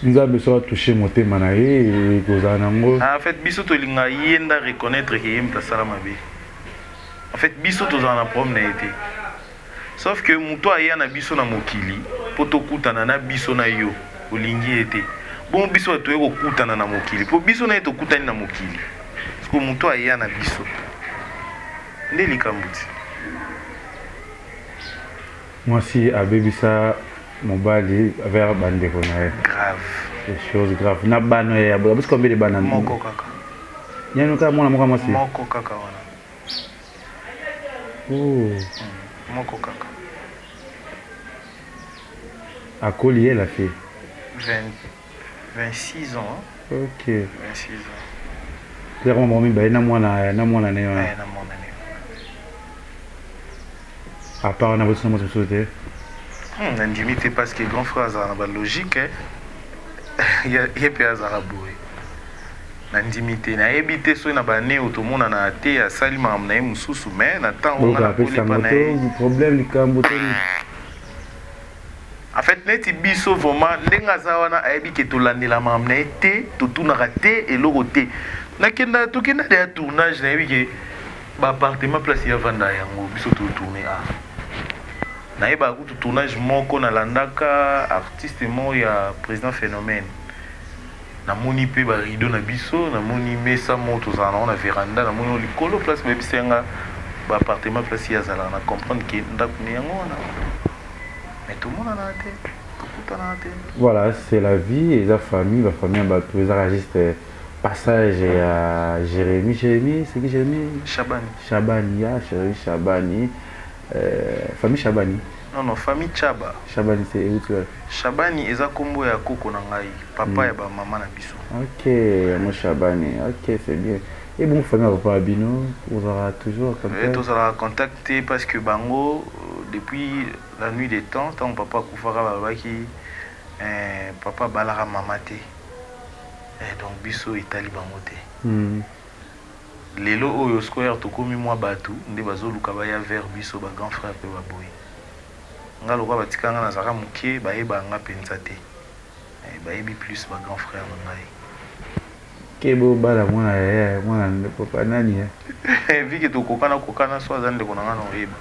nous avons besoin de toucher mon thème et Gozanango. En fait, biso tolinga yenda reconnaître que yem tasala mabe. En fait, biso tozana problème na été. Sauf que muto aya na biso na mokili, poto kutana na biso na yo, olingi été. Bon biso to eko kutana na mokili. Po biso na eto kutani na mokili. Parce que muto aya na biso. Nde likambuti. Moi aussi, à Bébissa, mon bali, vers Bandeko. Grave. Des choses graves. Na bana ya parce combien de bananes? Moko kaka. Yanuka mwana moko moi aussi. Moko kaka wana. Oh. Moko kaka. À Collier la fille. 26 ans. Hein? OK. 26 ans. Clairement moi ben na mwana ne. Na mon année. À part on a besoin de sauter. Nandimité parce que grand frère a la logique. Il y a pas à boue. Nandimité na ebité so na bané automona na té à salima na mususu mais na temps on a pas le problème likamboto. En fait neti biso vraiment ndenga zawana ayebi ke to landela mamna té to tunaka té et logoté. Na kenda to kenda de tournage na yebi ke ba appartement place ya vanda yango biso to tourner a. Na yeba ku tournage moko na landaka artiste mo ya président phénomène. Na moni pe ba rideau na biso na moni mesa moto za na veranda na moni likolo place ba bisenga appartement place ya zala na comprendre que ndako ni yango wana mais tout le monde en a été voilà c'est la vie et la famille bato ezaka juste passage à Jérémy c'est qui Jérémy Chabani ya Jérémy Chabani famille Chabani non famille Chaba Chabani c'est où tu es Chabani eza kombo ya koko na ngai papa ya ba maman na biso ok moi Chabani ok c'est bien et bon famille papa Abino vous aura toujours contacté tous aura contacté parce que bango depuis la nuit des temps tant papa kufaka babaki papa balara mama te donc biso etali bango te lelo oyo square tokomi mwa batu nde bazoluka baya vers biso ba grand frère pe baboyi nga lokwa batikanga na zaka muke bayeba nga penza te bayebi plus ba grand frère na ngai kebo bala mwana papa nani viki kokana so azande konanga na oyeba.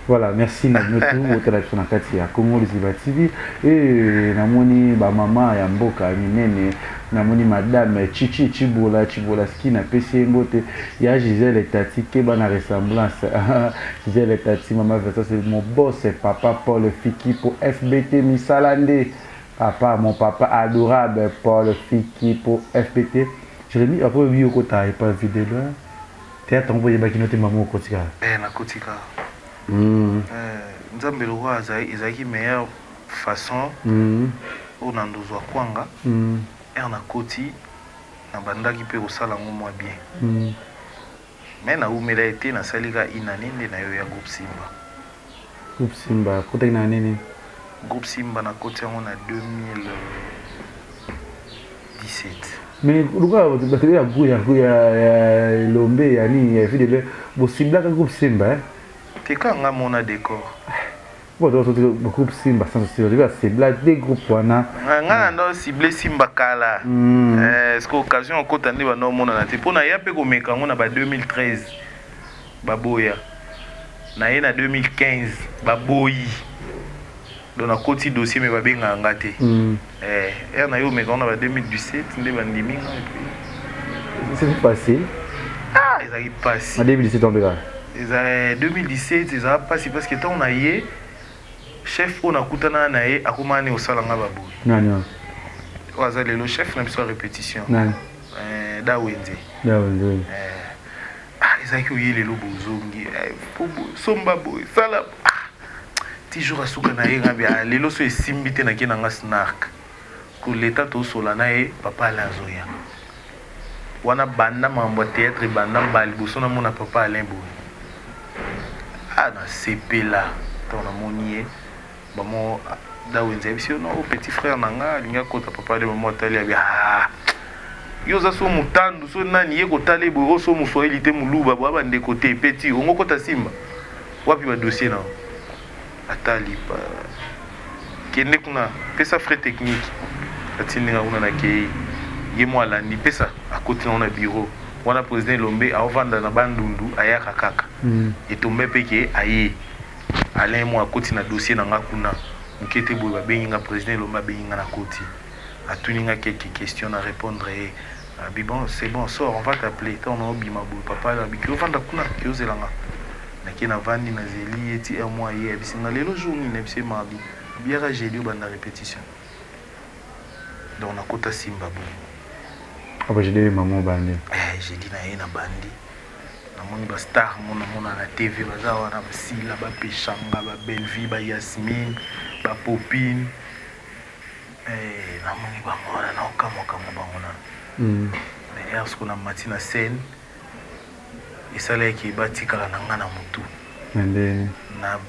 Voilà, merci Nagnotu, au na kati ya Congo Luziba TV et namoni ba mama ya mboka minene namoni madame Chichi Chibola ski na pesi ngote ya Gisèle Tati ke bana ressemblance Gisèle Tati maman version c'est mon boss papa Paul Fiki pour FBT Misalande papa mon papa adorable Paul Fiki pour FBT Jérémy après bio kota et pas vidéo là théâtre envoyé ba kinote maman kotika na kotika nzambe lokwa ezalaki meilleure façon oyo ndozwa kwanga ere na koti na bandaki mpe kosala yango mwa bien me naumela ete nasalika inani nde na yo ya groupe simba kotaki na nini groupe simba na koti yango na 2017 mais lokwa bateli ya lombe ya nini ya fidele bosiblaka groupe simba tekanga mona décor bon donc groupe simba sans c'est blague des groupes wana nga ndo ciblé simba kala est-ce que occasion okota nde bano mona na te pona ya pe ko meka ngona ba 2013 baboya na ye na 2015 baboyi donc na koti dossier me babenga nga te na yo meka ngona ba 2017 nde bandimi nga et puis c'est facile ezaki passé en 2017 on verra 2017 eza passé parce que tant on a yé chef on a kutana na ye akomani osala nga baboyi nani waza lelo chef na biso répétition nani dawenze ezaki oye lelo bozongi somba boy sala ti jour asuka na ye ngabi lelo so esimbi te nake nanga snark ko leta tosola na ye papa alazoya wana banda mambo ya théâtre banda mbali boso na mona papa Alain boy na sepela tona monier maman dawenze bisi no petit frère nanga linga kota papa de maman tali abi yo za so mutandu so nani ye ko tali bo so muswahili te muluba baba nde côté petit ongo kota simba wapi ba dossier na atali pa kende kuna pesa frais technique atinga kuna na kei ye mwala ni pesa akoti na bureau wana président Lombe avanda na bandundu ayaka kaka etombe peke aye Alain mo akoti na dossier na nga kuna nkete boy ba benga président Lombe benga na koti atuninga quelques questions à répondre et bon c'est bon sort on va t'appeler ton obima boy papa la biki ovanda kuna kiozelanga na kina vandi na zeli eti un mois hier bisinga lelo jour ni nebse mardi biara jeudi banda répétition donc na kota simba boy j'ai dit maman bandi j'ai dit na yena bandi na moni ba star mona na TV baza wana basila ba peshanga ba Belvi ba Yasmine ba Popine na moni ba mona na okamoka mona mais est-ce qu'on a matina scène et ça là qui batikala na ngana mutu na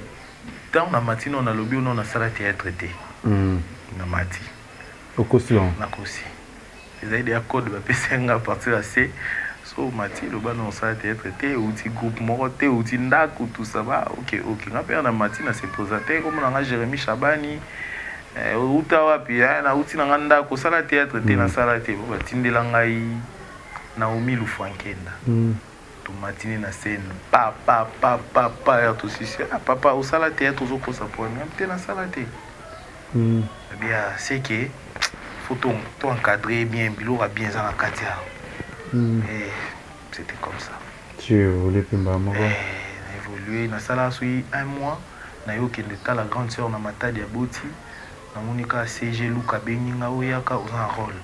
dans na matina on a lobby on a sala théâtre té na mati au costume na kosi les aides code va pesenga à partir de C so mati le ban on ça être té outil groupe moroté outil ndaku tout ça va OK na père na mati na se présenter comme na Jérémy Chabani uta wapi na outil na ndaku sala théâtre té na sala té ba tindela ngai na omilu Frankenda to matine na scène pa ya to sisi papa au sala théâtre zo ko sa pour même té na sala té bien c'est que faut tout encadrer bien, bilo a bien dans la katia. Et c'était comme ça. Tu voulais pas maman. évolué na sala sui un mois na yo kende ta la grande sœur na matadi ya boti na monika CG Luka beninga oyaka oza un rôle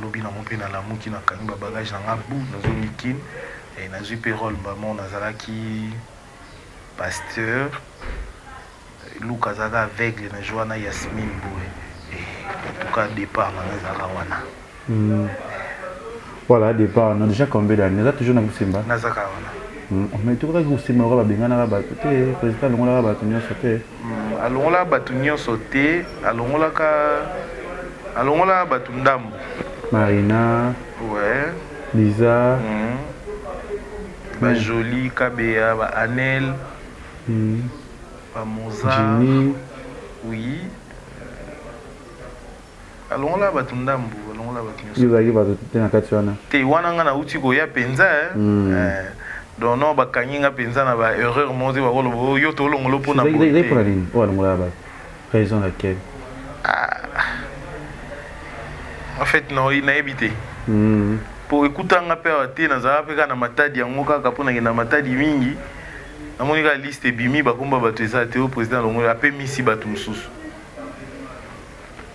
lobi na mpe na lamuki na kangi ba bagage na ngabu na zo mikin et na zo pe rôle maman nazalaki pasteur Luka zaga aveugle na joana Yasmine boy et en tout cas départ na zaka wana voilà départ on a déjà combien d'années là toujours na Busimba nazaka wana mais tout cas Busimba ba bengana ba te président longola ba tunyo sauté alongola batu nyonso te alongola batu ndambo Marina ouais Lisa ba Jolie Kabea ba Anel ba Moza Jimmy oui alongola batu ndambo alongola batu nyonso yozaki bato te na kati wana te wana nga na uti koya penza donc non bakangi nga penza na ba erreur mo te bakoloba yo tolongolo mpona bote mpona nini oyo alongola bato raison laquelle en fait non nayebi te po ekutanga mpe awa te nazala mpe kaka na matadi yango kaka mpo nakenda matadi mingi namoni kaka liste ebimi bakomba bato eza te oyo président alongola ape misi bato mosusu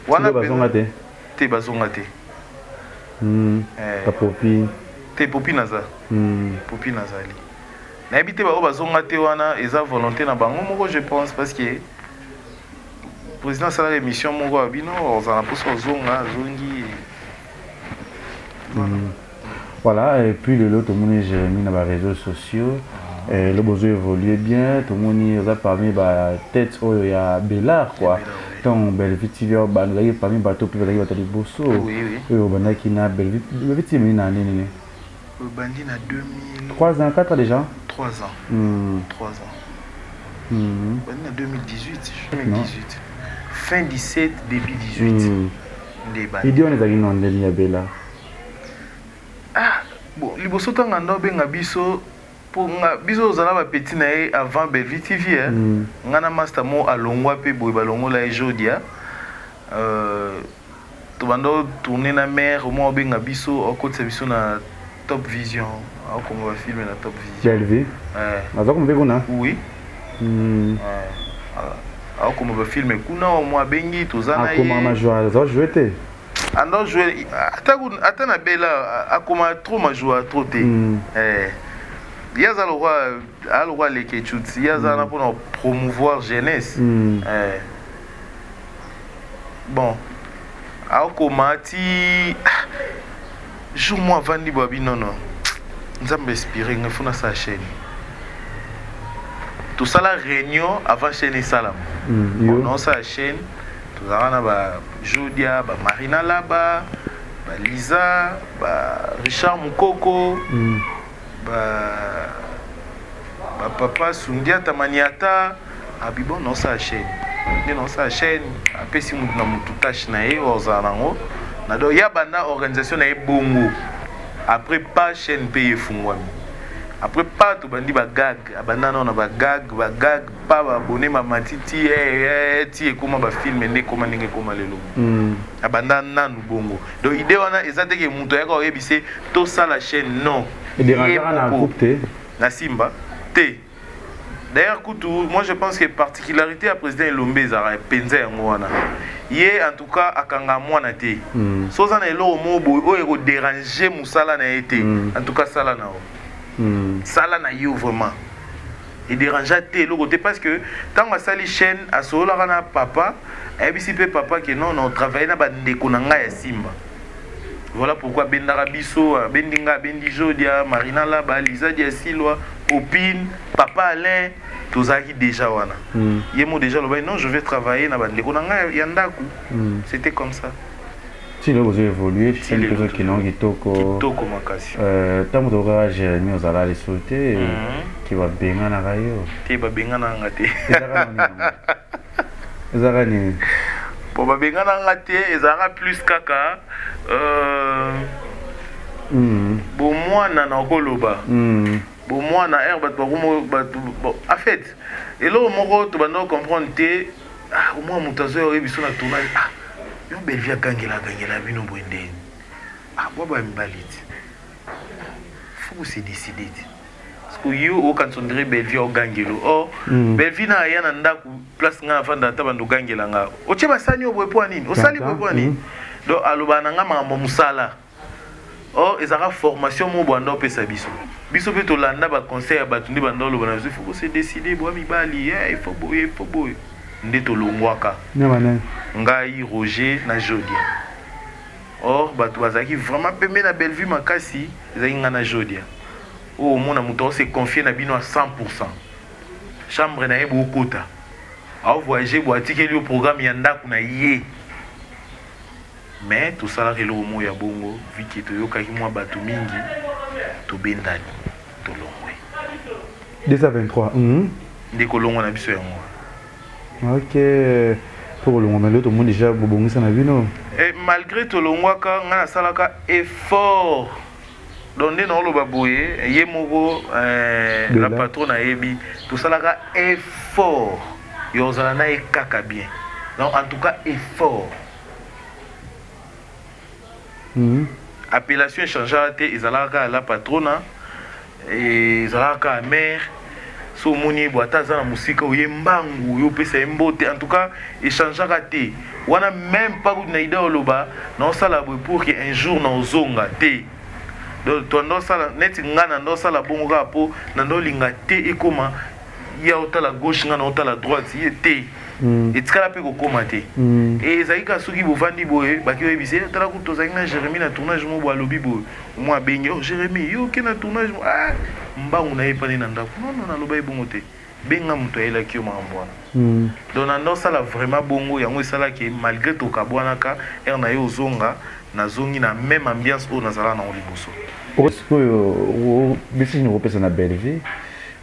wana bazonga te te bazonga te Popi te Popi naza Popi nazali nayebi te bao bazonga te wana eza volonté na bango moko je pense parce que président asalaka émission moko ya bino ozala mposa ozonga azongi voilà et puis le lot tomoni Jérémy na ba réseaux sociaux le besoin évoluer bien tomoni oza parmi ba tête oyo ya Bellard quoi donc Bellevue TV ba nozaki parmi bato pe bazaki bato liboso oyo bandaki na Bellevue TV na nini bandi na 2000 3 ans 4 ans déjà 3 ans 3 ans bandi na 2018 fin 17 début 18 idio ezalaki na ndeni ya Bellard bon liboso tanga ndo benga biso po nga biso ozala ba petit na ye avant Bellevue TV nga na master mo alongwa pe boy balongola e jodia to bando tourner na mer mo benga biso okotsa biso na Top Vision akomo ba film na Top Vision Bellevue azako mbe kuna oui akomo ba film kuna o mo bengi tozana ye akoma ma joie za jouer te ando jouer ata na bela akoma trop ma joie trop te yaza le roi les ketchuts yaza na pour promouvoir jeunesse bon akoma ti jour moi avant di babi non nzambe inspiré nga funa sa chaîne tout ça la réunion avant chaîne salam non sa chaîne tout ça na ba Jodia ba Marina Laba ba Lisa ba Richard Mukoko ba papa Sundia Tamaniata abibon non sa chaîne apesi mutu na mutu tâche na ye ozanango na do ya banda organisation na bongo après pas chaîne paye fungwami après pas to bandi ba gag abanda na ba gag pas ba abonné ma matiti ti ekoma ba film ndé koma ndenge koma lelo abanda nanu bongo donc idée wana ezate ke mutu ya ko yebise to ça la chaîne non et déranger na groupe te na Simba te d'ailleurs kutu moi je pense que particularité à président Elombe ezara penza yango wana ye en tout cas akanga mwana te soza na elo mobo oyo ko déranger musala na été en tout cas sala na sala na yo vraiment et déranger te le côté parce que tant que sali chaîne à solo na papa et bisi pe papa que non travailler na ba ndeko na nga ya Simba. Voilà pourquoi Bendara Bisso, Bendinga, Bendi Jodia, Marina Laba, Lisa Dia Silwa, Opine, Papa Alain, Tozaki déjà wana. Yemo déjà le non, je vais travailler na bande konanga yandaku. C'était comme ça. Si le vous évoluer, c'est une chose qui n'ont kitoko makasi. Tant que tu Jérémy ozala les sauter qui va benga na rayo. Ti ba benga na ngate. Ezarani. Pour ba benga na ngate, ezara plus kaka bon moi na koloba bon moi na air bato en fait et là moko to bando comprendre te au moins mutazo yo biso na tournage yo Bellevue gangela bino boende boba mbaliti faut se décider parce que yo quand on dirait Bellevue au gangelo oh Bellevue na ya na ndaku place nga vanda ta bando gangela nga o cheba sani o bwepo nini o sali bwepo nini donc aloba na nga mambo musala oh ezaka formation mo bwando pesa biso biso pe to landa ba conseil ba tundi bando lo bana il faut se décider bo mibali il faut boy nde to longwaka ngai Roger na Jodia or bato bazaki vraiment pembe na Bellevue makasi ezaki nga na Jodia oh mon amour se confier na bino à 100%. Chambre na ebo kota. A voyager bo atikeli au programme yanda kuna yé. Mais tout ça là relo mo ya bongo viki to yoka ki mwa bato mingi to bendani to longwe. 223. Ndeko longwa na biso yango. OK. Pour le moment tout le monde déjà bobongisa na bino. Et malgré to longwa ka ngana salaka effort donc dans le baboué yemoko la patronne a ebi tout ça là effort yozana e kaka bien donc en tout cas effort appellation échangeante ezalaka la patronne et ezalaka mère so moni boata za na musika oyembangu yo pesa mbote en tout cas échangeaka te wana même pas na ida oloba non ça la pour que un jour na ozonga te donc tondo sala neti ngana ndo sala bongo kapo na ndo linga te ekoma ya otala gauche ngana otala droite yete etikala pe kokoma te et zaika soki bovandi boye baki oyebise tala ku tozaki na Jérémie na tournage mo bo alobi boye moi bengi oh Jérémie yo ke na tournage ah mbangu na epani na ndako non na loba ebongo te benga muto ela ki o mambwana donc na ndo sala vraiment bongo yango esala ke malgré to kabwanaka na yo zonga na zongi na même ambiance o nazala na oliboso oyo bisi ni kopesa na Bellevue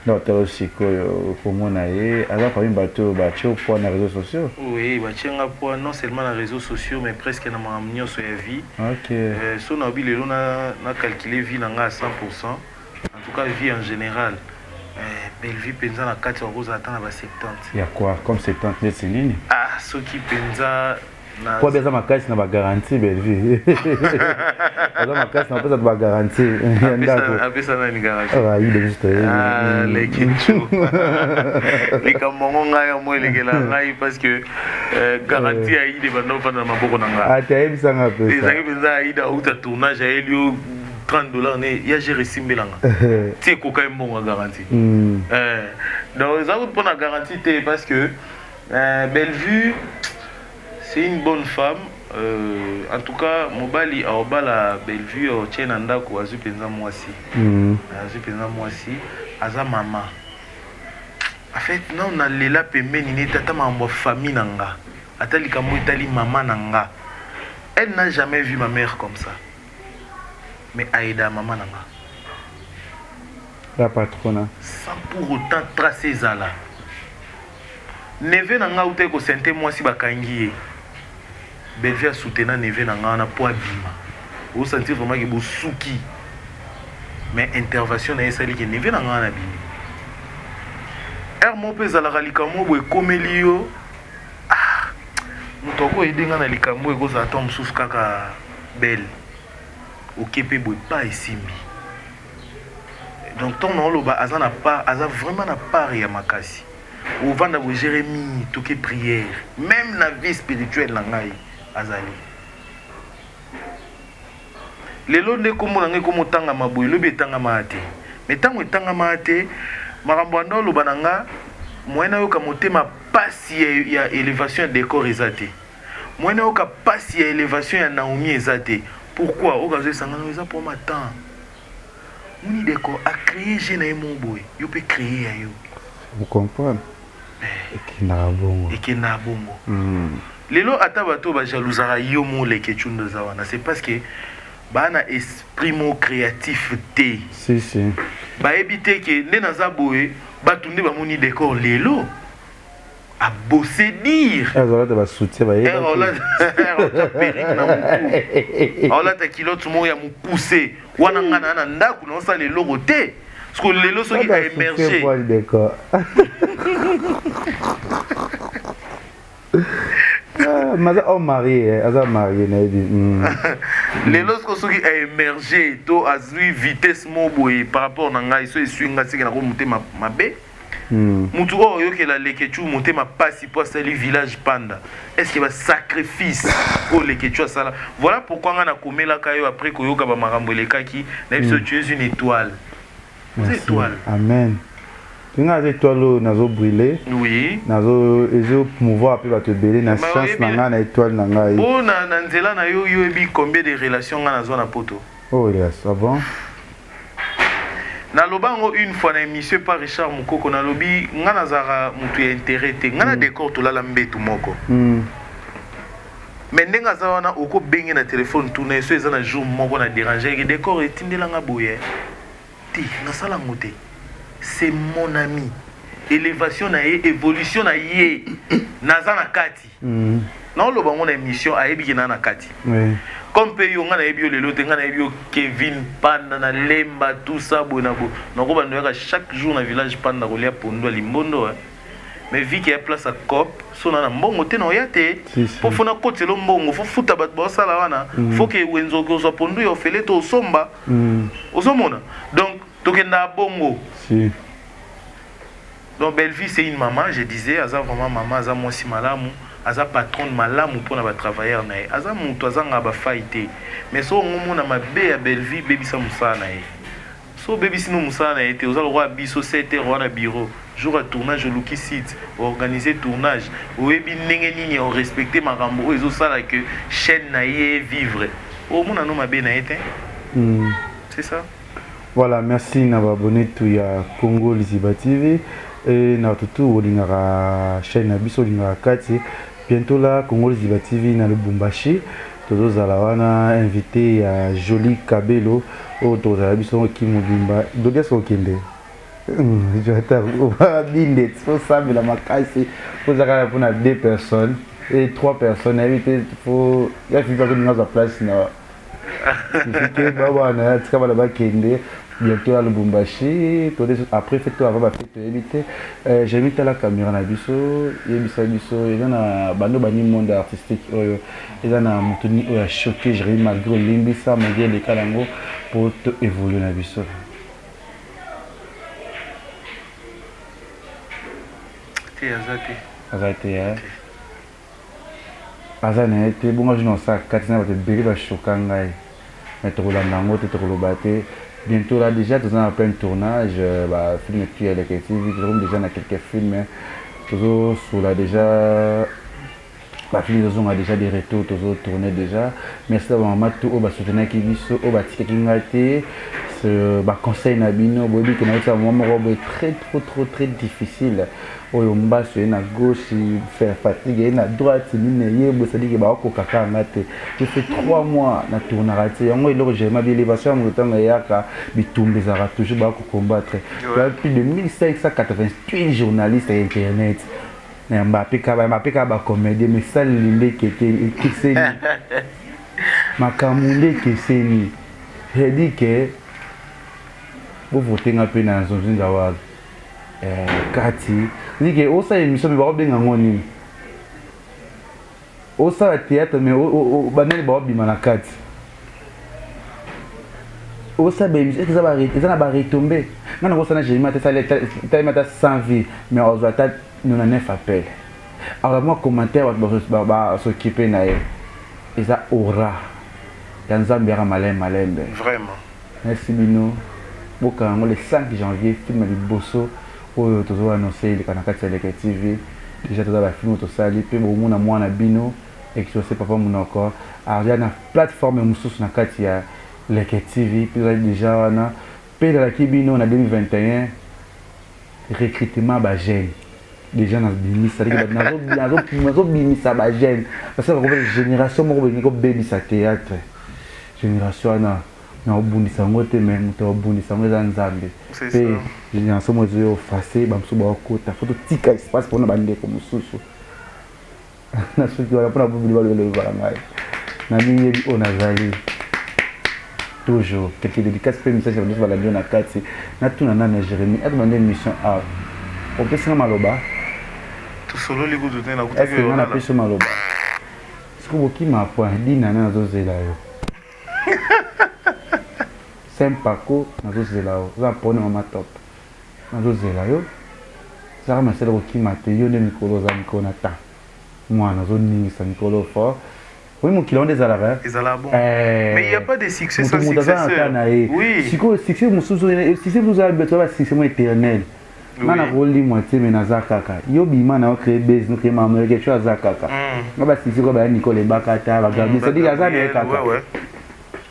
non telo sikoyo komona ye ala kwa mbato bacho pour na réseaux sociaux oui bachenga pour non seulement na réseaux sociaux mais presque na mamnyo so ya vie OK so na bi lelo na calculer vie na nga à 100% en tout cas vie en général Bellevue penza na kati roza atana ba 70 ya quoi comme 70 c'est ligne ah soki penza kwa beza makasi na ba garantie Bellevue beza makasi na pesa ba garantie ndako apesa na ni garantie ah il est juste ah les kincho les kamongo ngaya mo lekela ngai parce que garantie a ide bando pa na maboko na nga atayebisa nga pesa ezaki penza ida uta tournage a elio $30 ne ya gérer simbelanga ti ko kay mbongo garantie donc ça pour la garantie parce que Bellevue c'est une bonne femme en tout cas mobali aobala Bellevue o tchena ndako azu penza mwasi aza mama en fait non na lela pembeni ne tata mambo famille nanga atali kamo etali mama nanga elle n'a jamais vu ma mère comme ça mais aida maman nanga la patronne sans pour autant tracer zala neve nanga ute ko sente mwasi bakangi Bellevue a soutenu neve nanga na po abima o sentir vraiment que bosuki mais intervention na esali ke neve nanga na bimi mo peza la likambo bo ekomeli yo ah muto ko edenga na likambo ekoza to msusu kaka belle okepe bo pas esimbi donc ton non loba azana pas aza vraiment na part ya makasi au vanda bo Jérémie toke prière même la vie spirituelle na ngai azali lelo nde komona ngai komo tanga maboyi lobi etanga maate mais tango etanga maate makambo ndo loba nanga moyena yoka motema pasi ya élévation de décor ezate moyena yoka pasi ya élévation ya Naomi ezate pourquoi okazo sangana eza pour matin moni décor a créé jeune mon boy yo peut créer ayo vous comprenez et na bongo lelo ata bato ba jalousara yo mo le ketchundo zawana c'est parce que bana esprit mo créatif te si ba ebité que nde naza boye batunde ba moni décor lelo a bosser dire alors là ba soutien ba alors là perique na mutu alors là ta kilote mo ya mukuse wana ngana na ndaku na sa lelo roté parce que lelo soki a émerger maza o marié aza marié na dit Les lorsque ceux qui a émergé, to a eu vitesse moboé par rapport à ngai, so eswinga c'est que na ko monter ma bé. Mutu oyo ke la lekechu monter ma passe pour ça le village panda. Est-ce qu'il va sacrifice pour lekechu ça là? Voilà pourquoi on a commis la kayo après koyoka ba marambo le kaki, na biso tu es une étoile. Une étoile. Amen. Tu as des étoiles nazo brûler. Oui. Nazo ezo mouvoir après va te belé na chance nanga na étoile nanga. Oh na nzela na yo yo ebi combien de relations nga na zona poto? Oh yes, ça va. Na lobango une fois na émission par Richard Mukoko na lobi nga na zara mutu ya intérêt te nga na décor to la mbetu moko. Mais ndenga za wana oko bengi na téléphone tourner so eza na jour moko na déranger ke décor etindela nga boye. Ti na sala ngote. C'est mon ami. Élévation na ye, évolution na ye. Naza na kati. Na lobango na émission ayebi ke na kati. Oui. Comme pe yo nga na yebi yo lelo te nga na yebi yo Kevin Panda na Lemba tout ça bonabo. Nako ba ndoka chaque jour na village Panda ko lia pondo limbondo hein. Mais vu qu'il y a place à cop, so na mbongo te na yate. Pour fona kotelo mbongo, faut futa bat ba sala wana. Faut que wenzo ko so pondo yo fele to somba. Ozomona. Donc tokenda bongo. Si. Donc Belleville c'est une maman, je disais, aza vraiment maman, aza moi si malamu. Aza patron de malamu pour na ba travailleur na ye aza mutu azanga ba faité mais so ngomo na mabe ya Belleville baby sa musana na ye so baby sino musana na ye te ozalo roi biso 7h roi na bureau jour à tournage luki site organiser tournage oyebi ndenge nini o respecter makambo ezo sala que chaîne na ye vivre o mona no mabe na ye te c'est ça. Voilà, merci na ba abonné tout ya Congo Liziba TV et na tout olingara chaîne na biso olingara kati. Bientôt là, Congo Liziba TV na Lubumbashi. Tozo zalawana invité ya Joli Kabelo au tozo la biso ki mobimba. Dodia so kende. Je vais binde faut ça mais la makasi faut ça pour 2 personnes et 3 personnes invité faut il faut pas que nous à place na. Que baba na tika bala ba kende. Bientôt à Lubumbashi, après fête avant la fête éviter j'ai mis la caméra na biso yebisa biso il y a bando bani monde artistique il y a mutuni o choqué j'ai malgré limbisa malgré les kalango pour évoluer na biso te azate hein azana été bon moi je n'en sais katina ba te beli ba chokangai mais to la nango te to lo baté. Bientôt là déjà nous avons plein de tournage film qui est les TV déjà dans quelques films toujours sur là déjà la film nous a déjà des retours toujours tourné déjà merci à maman tout au bas soutenir qui biso au bas qui ngate ce conseil na bino bobi que na ça moment très difficile oyo mbaso na gauche faire fatigue na droite ni yebo ça dit que ba ko kaka ngate je fais 3 mois na tourner raté yango ilo j'ai ma élévation mon temps yaka bitumbe za toujours ba ko combattre plus de 1588 journalistes à internet na Mbappé ka ba comédie mais ça limbe qui était kisseni makamunde kisseni j'ai dit que vous votez un peu dans zone d'avoir kati dit que osa émission mais ba benga ngoni osa théâtre mais banel ba bima na kati osa be émission ça va ba retomber ngana osa na j'ai mata ça ta mata sans vie mais on doit ta 99 appels alors moi commentaire va s'occuper na et ça aura yanzambera malembe vraiment merci bino bokango le 5 janvier film liboso oyo tozo annoncer le kanakati ya TV déjà toza ba film to sali pe bomuna mwana bino exaucer papa munoko ariana plateforme mususu na kati ya Leke TV puis déjà wana pe la kibino na 2021 recrutement ba jeune déjà na bimisa nazo bimisa ba jeune parce que la génération moko bengi ko bebisa théâtre génération na obundisa ngote mais muto obundisa ngo za nzambe pe génération mo zo face ba msuba okota photo tika espace pour na bande ko mususu na suki wala pona bubuli wala le bala ngai na mingi onazali toujours quelques dédicaces pe message pour nous la bien na kati na tuna na Jérémie a demandé une mission à on peut se maloba tout solo les goûts de na est-ce que on a pêché maloba est-ce que vous qui m'a point dit nana zo zela yo Sempako nazozela yo za mpona mama top nazozela yo saka masele kokima te yo nde mikolo oza mikolo na temps mwana azoningisa mikolo fort oui mokili wango ezalaka bon. Mais il n'y a pas de succès sans successeur. Oui. Sikoyo succès mosusu succès mosusu abeto ba succès mo éternel nga na roli moitié mais naza kaka yo bima na créer base no créer maman quelque chose aza kaka nga ba succès ko ba Nicole Bakata ba Gabi c'est dire aza ne kaka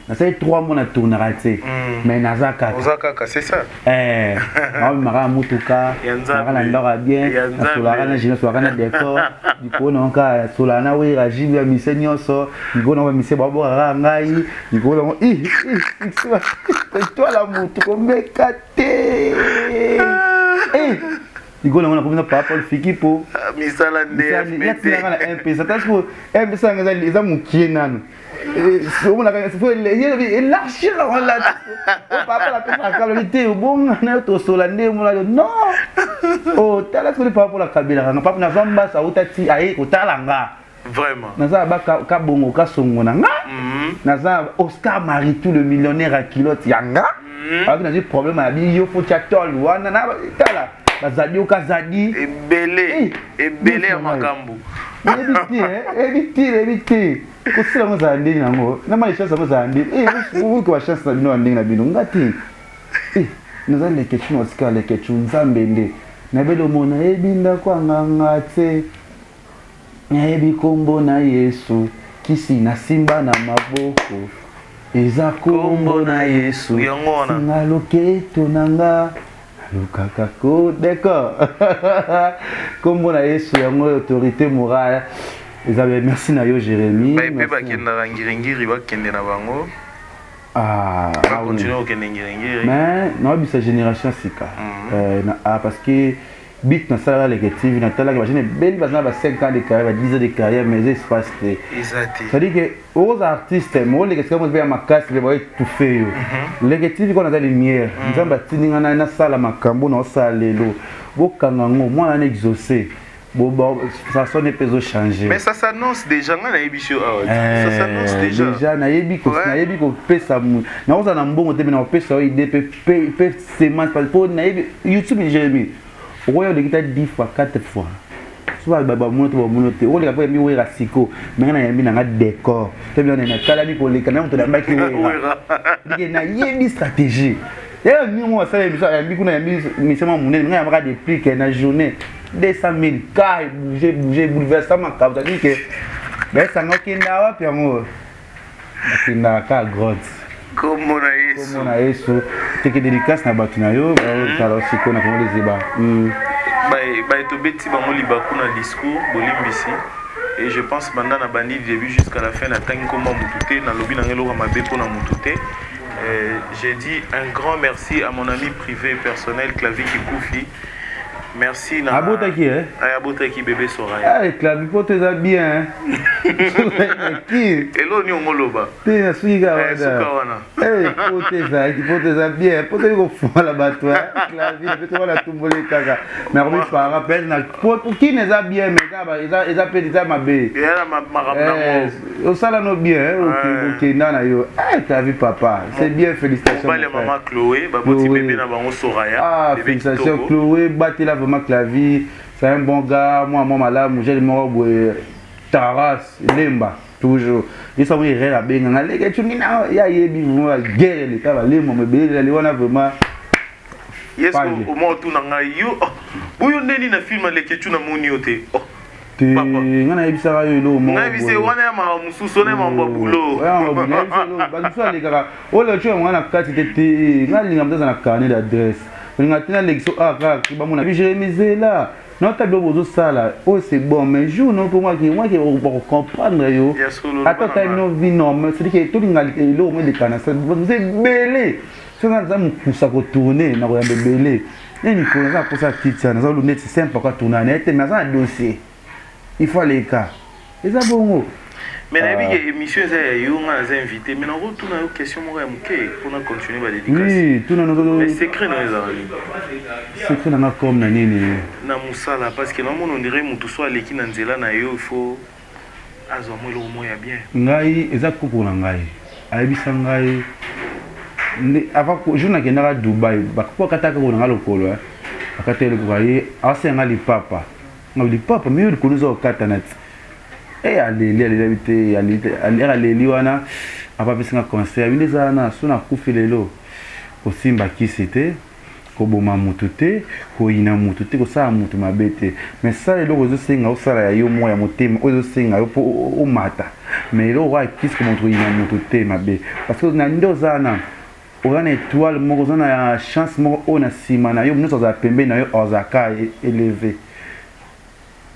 na sai 3 mois na tournera te mais naza kaka c'est ça ma mara mutuka mara ndora bien solara na jina solara na décor diko na ka solana we rajibi ya misenyo so diko na mise babo ra ngai diko na toi la mutu komeka te diko na mona komina papa le fiki po misala nde FBT na MP ça tasse pour MP ça ngeza mukie nanu on a fait il lâche là papa la personne a qualité bon na to solande mo la non oh tala ko papa la kabila papa na vamba sa utati ai ko talanga vraiment naza ba ka bongo ka songo na nga naza Oscar Maritou le millionnaire à kilote yanga avec un problème à bi yo faut tol wana na tala bazadi okazadi ebele ya makambo éviter kosila ngo za ndenge nango na mali chance ngo za ndenge ko chance na bino ndenge na bino ngati naza leke chino Oscar leke chunzambe nde na belo mona ebinda kwa nganga te nyebi kombo na Yesu kisi na simba na maboko eza kombo na Yesu ngaloketo nanga lukaka ko d'accord kombo na Yesu yango autorité morale Isabelle, merci na yo Jérémy. Ba pe kenda rangiringiri ba kende na bango. Continuer au kende ngiri. Mais non bi sa génération sika. Parce que bit na sala les TV na tala ba jeune belle bazana ba 5 ans de carrière, 10 ans de carrière mais espace te. Exact. C'est-à-dire que aux artistes, moi les questions moi ma casse les voyer tout fait yo. Les TV qu'on a des lumières, nzamba tininga na sala makambo na sala lelo. Bokanga ngo moi na exaucer. Bon, ça sonne pas changer. Mais ça s'annonce déjà, on a émission. Ça s'annonce déjà. Déjà, on a ébi qu'on peut ça. Na on a un bon côté, mais on peut ça idée, peut semaine pour YouTube Jérémy. Au royaume de guitare 10 fois, 4 fois. Soit baba monote, on les a pas mis au rasiko, mais on a mis dans un décor. C'est bien, on a calami pour les canons, on a mis qui na yebi stratégie. Et moi ça mais c'est mon monnaie, on a des prix que na journée 200 000 cas bouger bouleversement ça veut dire que ben ça n'a aucun dawa puis amour na ka grotte comme on a eso te que dédicace na batuna yo alors c'est qu'on a comme les débats ba to beti ba mo libaku na discours bolimbisi et je pense pendant na bandi du début jusqu'à la fin na tangi comme mutute na lobi na ngelo ma bepo na mutute. J'ai dit un grand merci à mon ami privé personnel Clavier Kikoufi. Merci. Abotaki, hein? Abotaki bébé Soraya. Ah, Clavier, pour te bien. Qui? Hello, ni ongoloba. T'es suiga. Sukawana. Pour te bien. Pour te go fou la batwa. Clavier, peut-être on a tout volé kaka. Mais on pas rappel na pour qui ne za bien mais ils a pédé ma bé. Et là ma rapna. Au sala no bien, OK nana yo. Clavier papa, c'est bien félicitations. Ba le maman Chloé, ba petit bébé na bango Soraya. Ah, félicitations Chloé, battez la vraiment Clavier, c'est un bon gars, moi malade, j'ai le mort Taras, Lemba, toujours. Ils sont venus à Benga, les gars, tu n'as pas yebi moi guerre les cas, les mots me les on a vraiment. Yes, au moins tout n'a yo. Boyo neni na film les que tu n'as monioté. Ngana ibisara yo lo mo. Na ibise wana ya ma mususu na mambo bulo. Ba mususu le kaka. Ole tu ngana kati tete, ngali ngamza na carnet d'adresse. Ngatina l'exo ka ba mona bi Jérémy là. Non ta bozo sala. Oh c'est bon mais jour non pour moi qui pour comprendre yo. Attends ta no vie normal, c'est que tout ngali lo mo de kana ça vous êtes belé. Ce nga za mukusa ko tourner na ko ya belé. Nini ko za ko sa kitsa na za lu net simple ko tourner net mais ça dossier. Il faut les cas. Et ça bon. Mais la émission c'est yo nga invité mais on retourne aux questions mo muke pour continuer ba dédicace. Oui, tout mais secret dans les armes. Secret na comme na nini. Na musala parce que on dirait mutu so aleki na nzela na yo il faut azo mo lo mo ya bien. Ngai eza ko pour ngai. ayebisa ngai avant jour nakendaka à Dubaï bakataka konanga lokolo akata eloko ye asenga lipapa nga lipapa mais likolo za okata na ti aleli te aleli wana apapesinga conseil abinde eza na so nakufi lelo kosimba kisi te koboma mutu te koyina mutu te kosala mutu mabe te mais sala eloko ozosenga osala ya yo moko ya motema oyo ozosenga yo mpo omata mais eloko oya kisi komoto koyina mutu te mabe parce que na nde oza na étoile moko oza na chance moko oyo na nsima na yo nyonso azala pembeni na yo azalaka élevé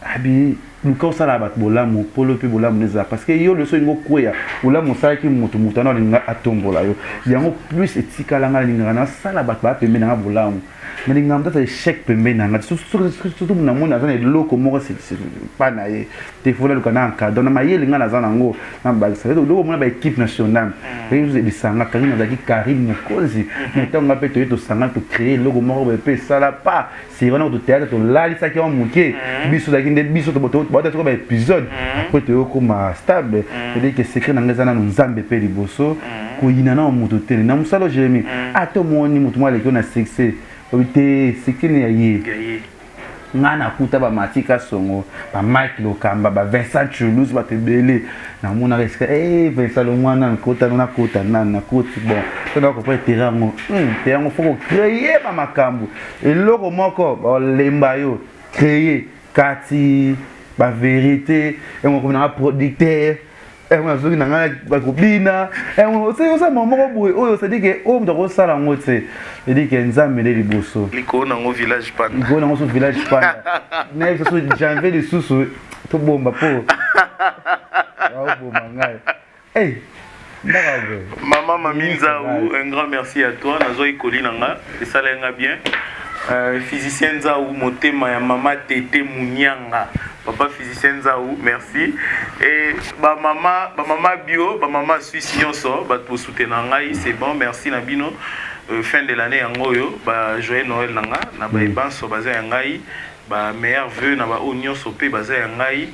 abi luka osala bato bolamu polo mpe bolamu ezala parce que yo leso olingi okweya bolamu osalaki motu ana olinga atombola yo yango plus etikala nga nalingaka nasala bato baya pembeni nanga bolamu nalingaka motata échec pembeni nanga surtout namoni aza na eloko moko pa na ye te fola luka na encadre na mayele nga naza nango na balisa loko omona baéquipe nationale lisanga karine azalaki karine mokonzi mais ntango nga mpe toye tosanga tocrée eloko moko boye mpe esala pa seri wana toteatre tolalisaki wa moke biso ozalaki nde biso baotatoka baépisode po toyokoma stable cetadire ke secret nanga eza nano nzambe mpe liboso koyina na moto te na mosala jérémi ata omoni motu moko aleki o na succès obi te sekene ya ye nga nakuta bamatika songo bamike lokamba bavincent chulus bato ebele namonaka esika vincent lomwana nakota nani nakoti bon tona kopre tere yango te yango fo kocreye bamakambo eloko moko balemba yo creye kati bavérité yango kominanga producteur nazoki na ngai bakobina osala moko boye oyo cedike oyo moto akosala yango te edike nzambe nde liboso likolo nango village panda likolo nango so village panda nayebi so janvier lisusu tobomba mpo aoboma ngai ndaka boye Maman Mami Nzaou, un grand merci à toi nazoi koli nanga esalenga bien physicien Nzaou motema ya mama Tete Munyanga papa physicien Nzaou merci et maman bio maman suisse nyonso bato soutenir ngai c'est bon merci na bino fin de l'année yango yo ba joyeux Noël nanga na ba ebanso baza ya ngai ba meilleur vœu na ba nyonso pe baza ya ngai.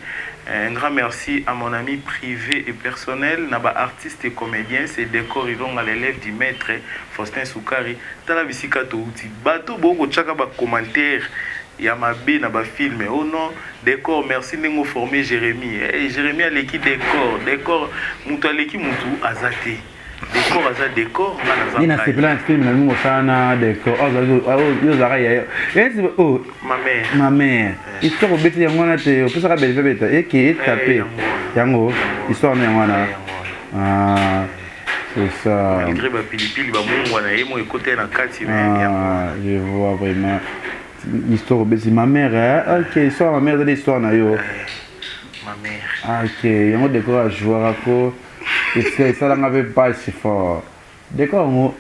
Un grand merci à mon ami privé et personnel, naba artiste et comédien, c'est décor ils à l'élève du maître Faustin Soukari. Tala bisika to uti. Bato boko chaka ba commentaire. Ya mabe na ba film. Oh non, décor merci nengo formé Jérémy. Jérémy a l'équipe décor mutu a l'équipe mutu azate. Décor aza décor na na sepela film na mungo sana décor yo zara ya ma mère histoire obeti yango na te opesa belle beta eke tapé yango histoire na yango na c'est ça malgré ba pilipili ba mungo na yemo ekote na kati je vois vraiment histoire obeti ma mère OK histoire ma mère de l'histoire na yo ma mère OK yango décor a jouer ako est-ce que ça n'avait pas si fort d'accord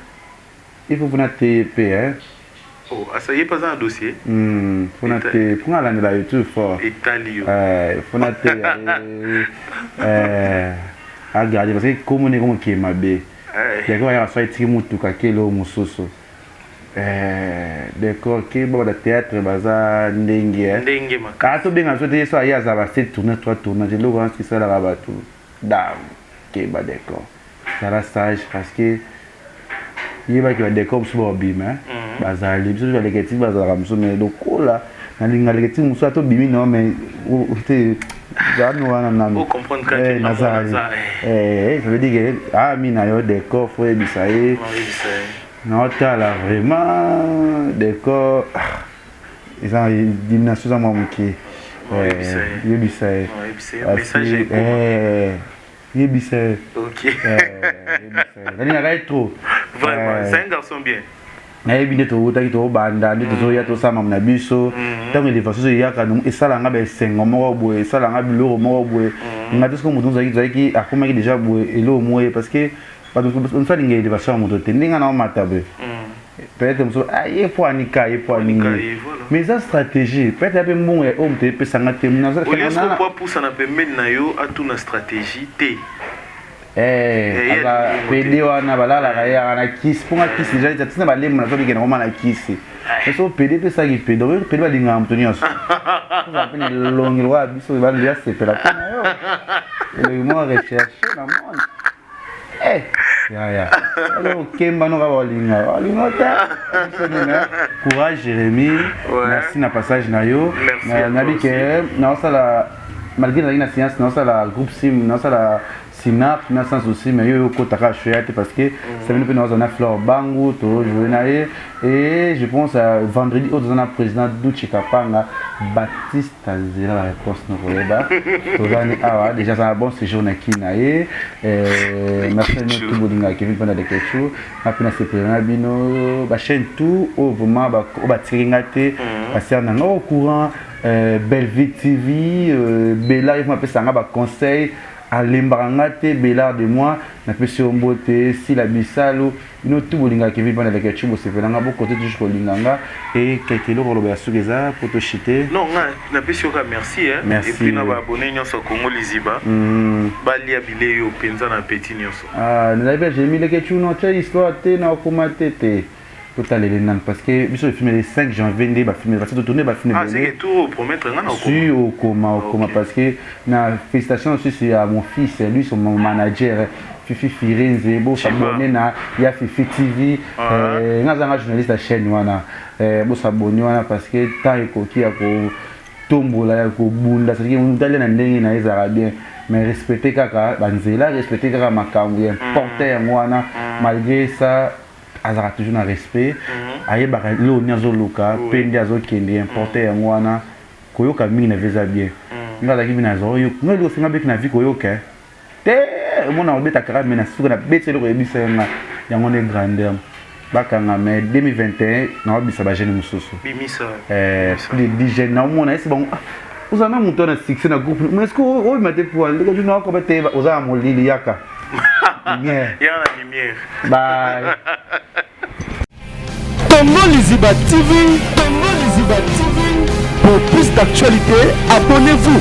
il faut vous TP hein oh ça y est pas un dossier faut noter pour aller dans YouTube fort italio faut noter regarder parce que comme on est comme qui m'a bé d'accord il y a soit petit mutu kakelo musoso d'accord que bon le théâtre baza ndenge makato benga sote so ya za ba 7 tourner 3 tournages le grand qui ça la rabatu dam que ba d'accord ça la stage parce que il va que décor sur bima bazali biso les geti bazala muso mais lokola na linga les geti muso to bimi non mais te jano wana na on comprendre que nazali ça veut dire que ah mina yo décor faut bisaye non là vraiment décor ils ont une nation à moi qui bisaye message Yébissé. Ok. Il y a trop. Vraiment, c'est un garçon bien. Nayebinde to taki to banda ndi to ya to sama na biso tango ile faso ya ka no esala nga be sengo moko boye esala nga biloko moko boye ngati sko mutu zaki akomaki déjà boye elo moye parce que pas on fa linga ile faso mutu te ndinga na matabe peut-être muso aye po anika mais ça stratégie peut-être un peu bon et homme te pe sanga te na ça kana ko poussa na pembeni na yo atuna stratégie te aba pede wana balala kaya na kisi ponga kisi déjà tina balemu na tobi kena na kisi so pede pe sa ki pede pede balinga mtoni aso ça pene longi wa biso balia c'est pela yo et moi recherche na monde Alors, Kemba, nous avons courage, Jérémy. Merci na passage na yo. Merci. Malgré la science, nous avons la groupe Sim, nous avons la Sinap, nous avons aussi, mais yo kotaka chouette parce que ça vient de nous avons Fleur Bango, et je pense à vendredi, nous avons le président Douchi Kapanga, Baptiste Azera, la réponse nous déjà ça a bon séjour na Kinaye. Merci à nous tout bolinga Kevin pendant des quelque chose. Après c'est président bino, ba chaîne tout au vraiment ba tiringate, parce que on au courant Belvite TV, Bella il m'appelle ça ba conseil à l'embarangate Bella de moi na pesi ombote si la bisalo ino tout bolinga Kevin pendant des quelque chose c'est fait ngabo côté toujours linganga et quelque chose lo ba sugeza pour te chiter. Non, na pesi oka merci hein. Merci. Et puis na ba abonné nyonso Congo Liziba. Ba lia bilé yo penza na petit nyonso. Ah, nous avons j'ai mis les quelque chose non telle histoire té na commenter té. Total les parce que biso le film le 5 janvier ndé ba filmer parce que tourner ba filmer. Ah, c'est tout promettre ngana au si au coma parce que na félicitations aussi c'est à mon fils lui son manager Fifi Firenze bo s'abonner na ya Fifi TV ngazanga journaliste à chaîne wana bo s'abonner wana parce que tant ekoki ya ko tombola ya ko bunda c'est que on d'aller na ndenge na ezara bien mais respecter kaka banzela respecter kaka makambo important ya wana malgré ça azara toujours na respect ayebaka lo nyazo luka pende azokende importer yango wana koyoka mingi na visa bien ngazaki bina zo yo ngelo singa beki na vie koyoka te mona obeta kara mena suka na betelo ko ebisa yango ne grandeur bakanga mais 2021 na obisa ba jeune mususu bimisa les 10 jeunes na mona esi bon vous avez monté na succès na groupe mais est-ce que o mate pour aller que tu n'as pas été aux amo lili yaka lumière bye. Congo Liziba TV, Congo Liziba TV. Pour plus d'actualités, abonnez-vous.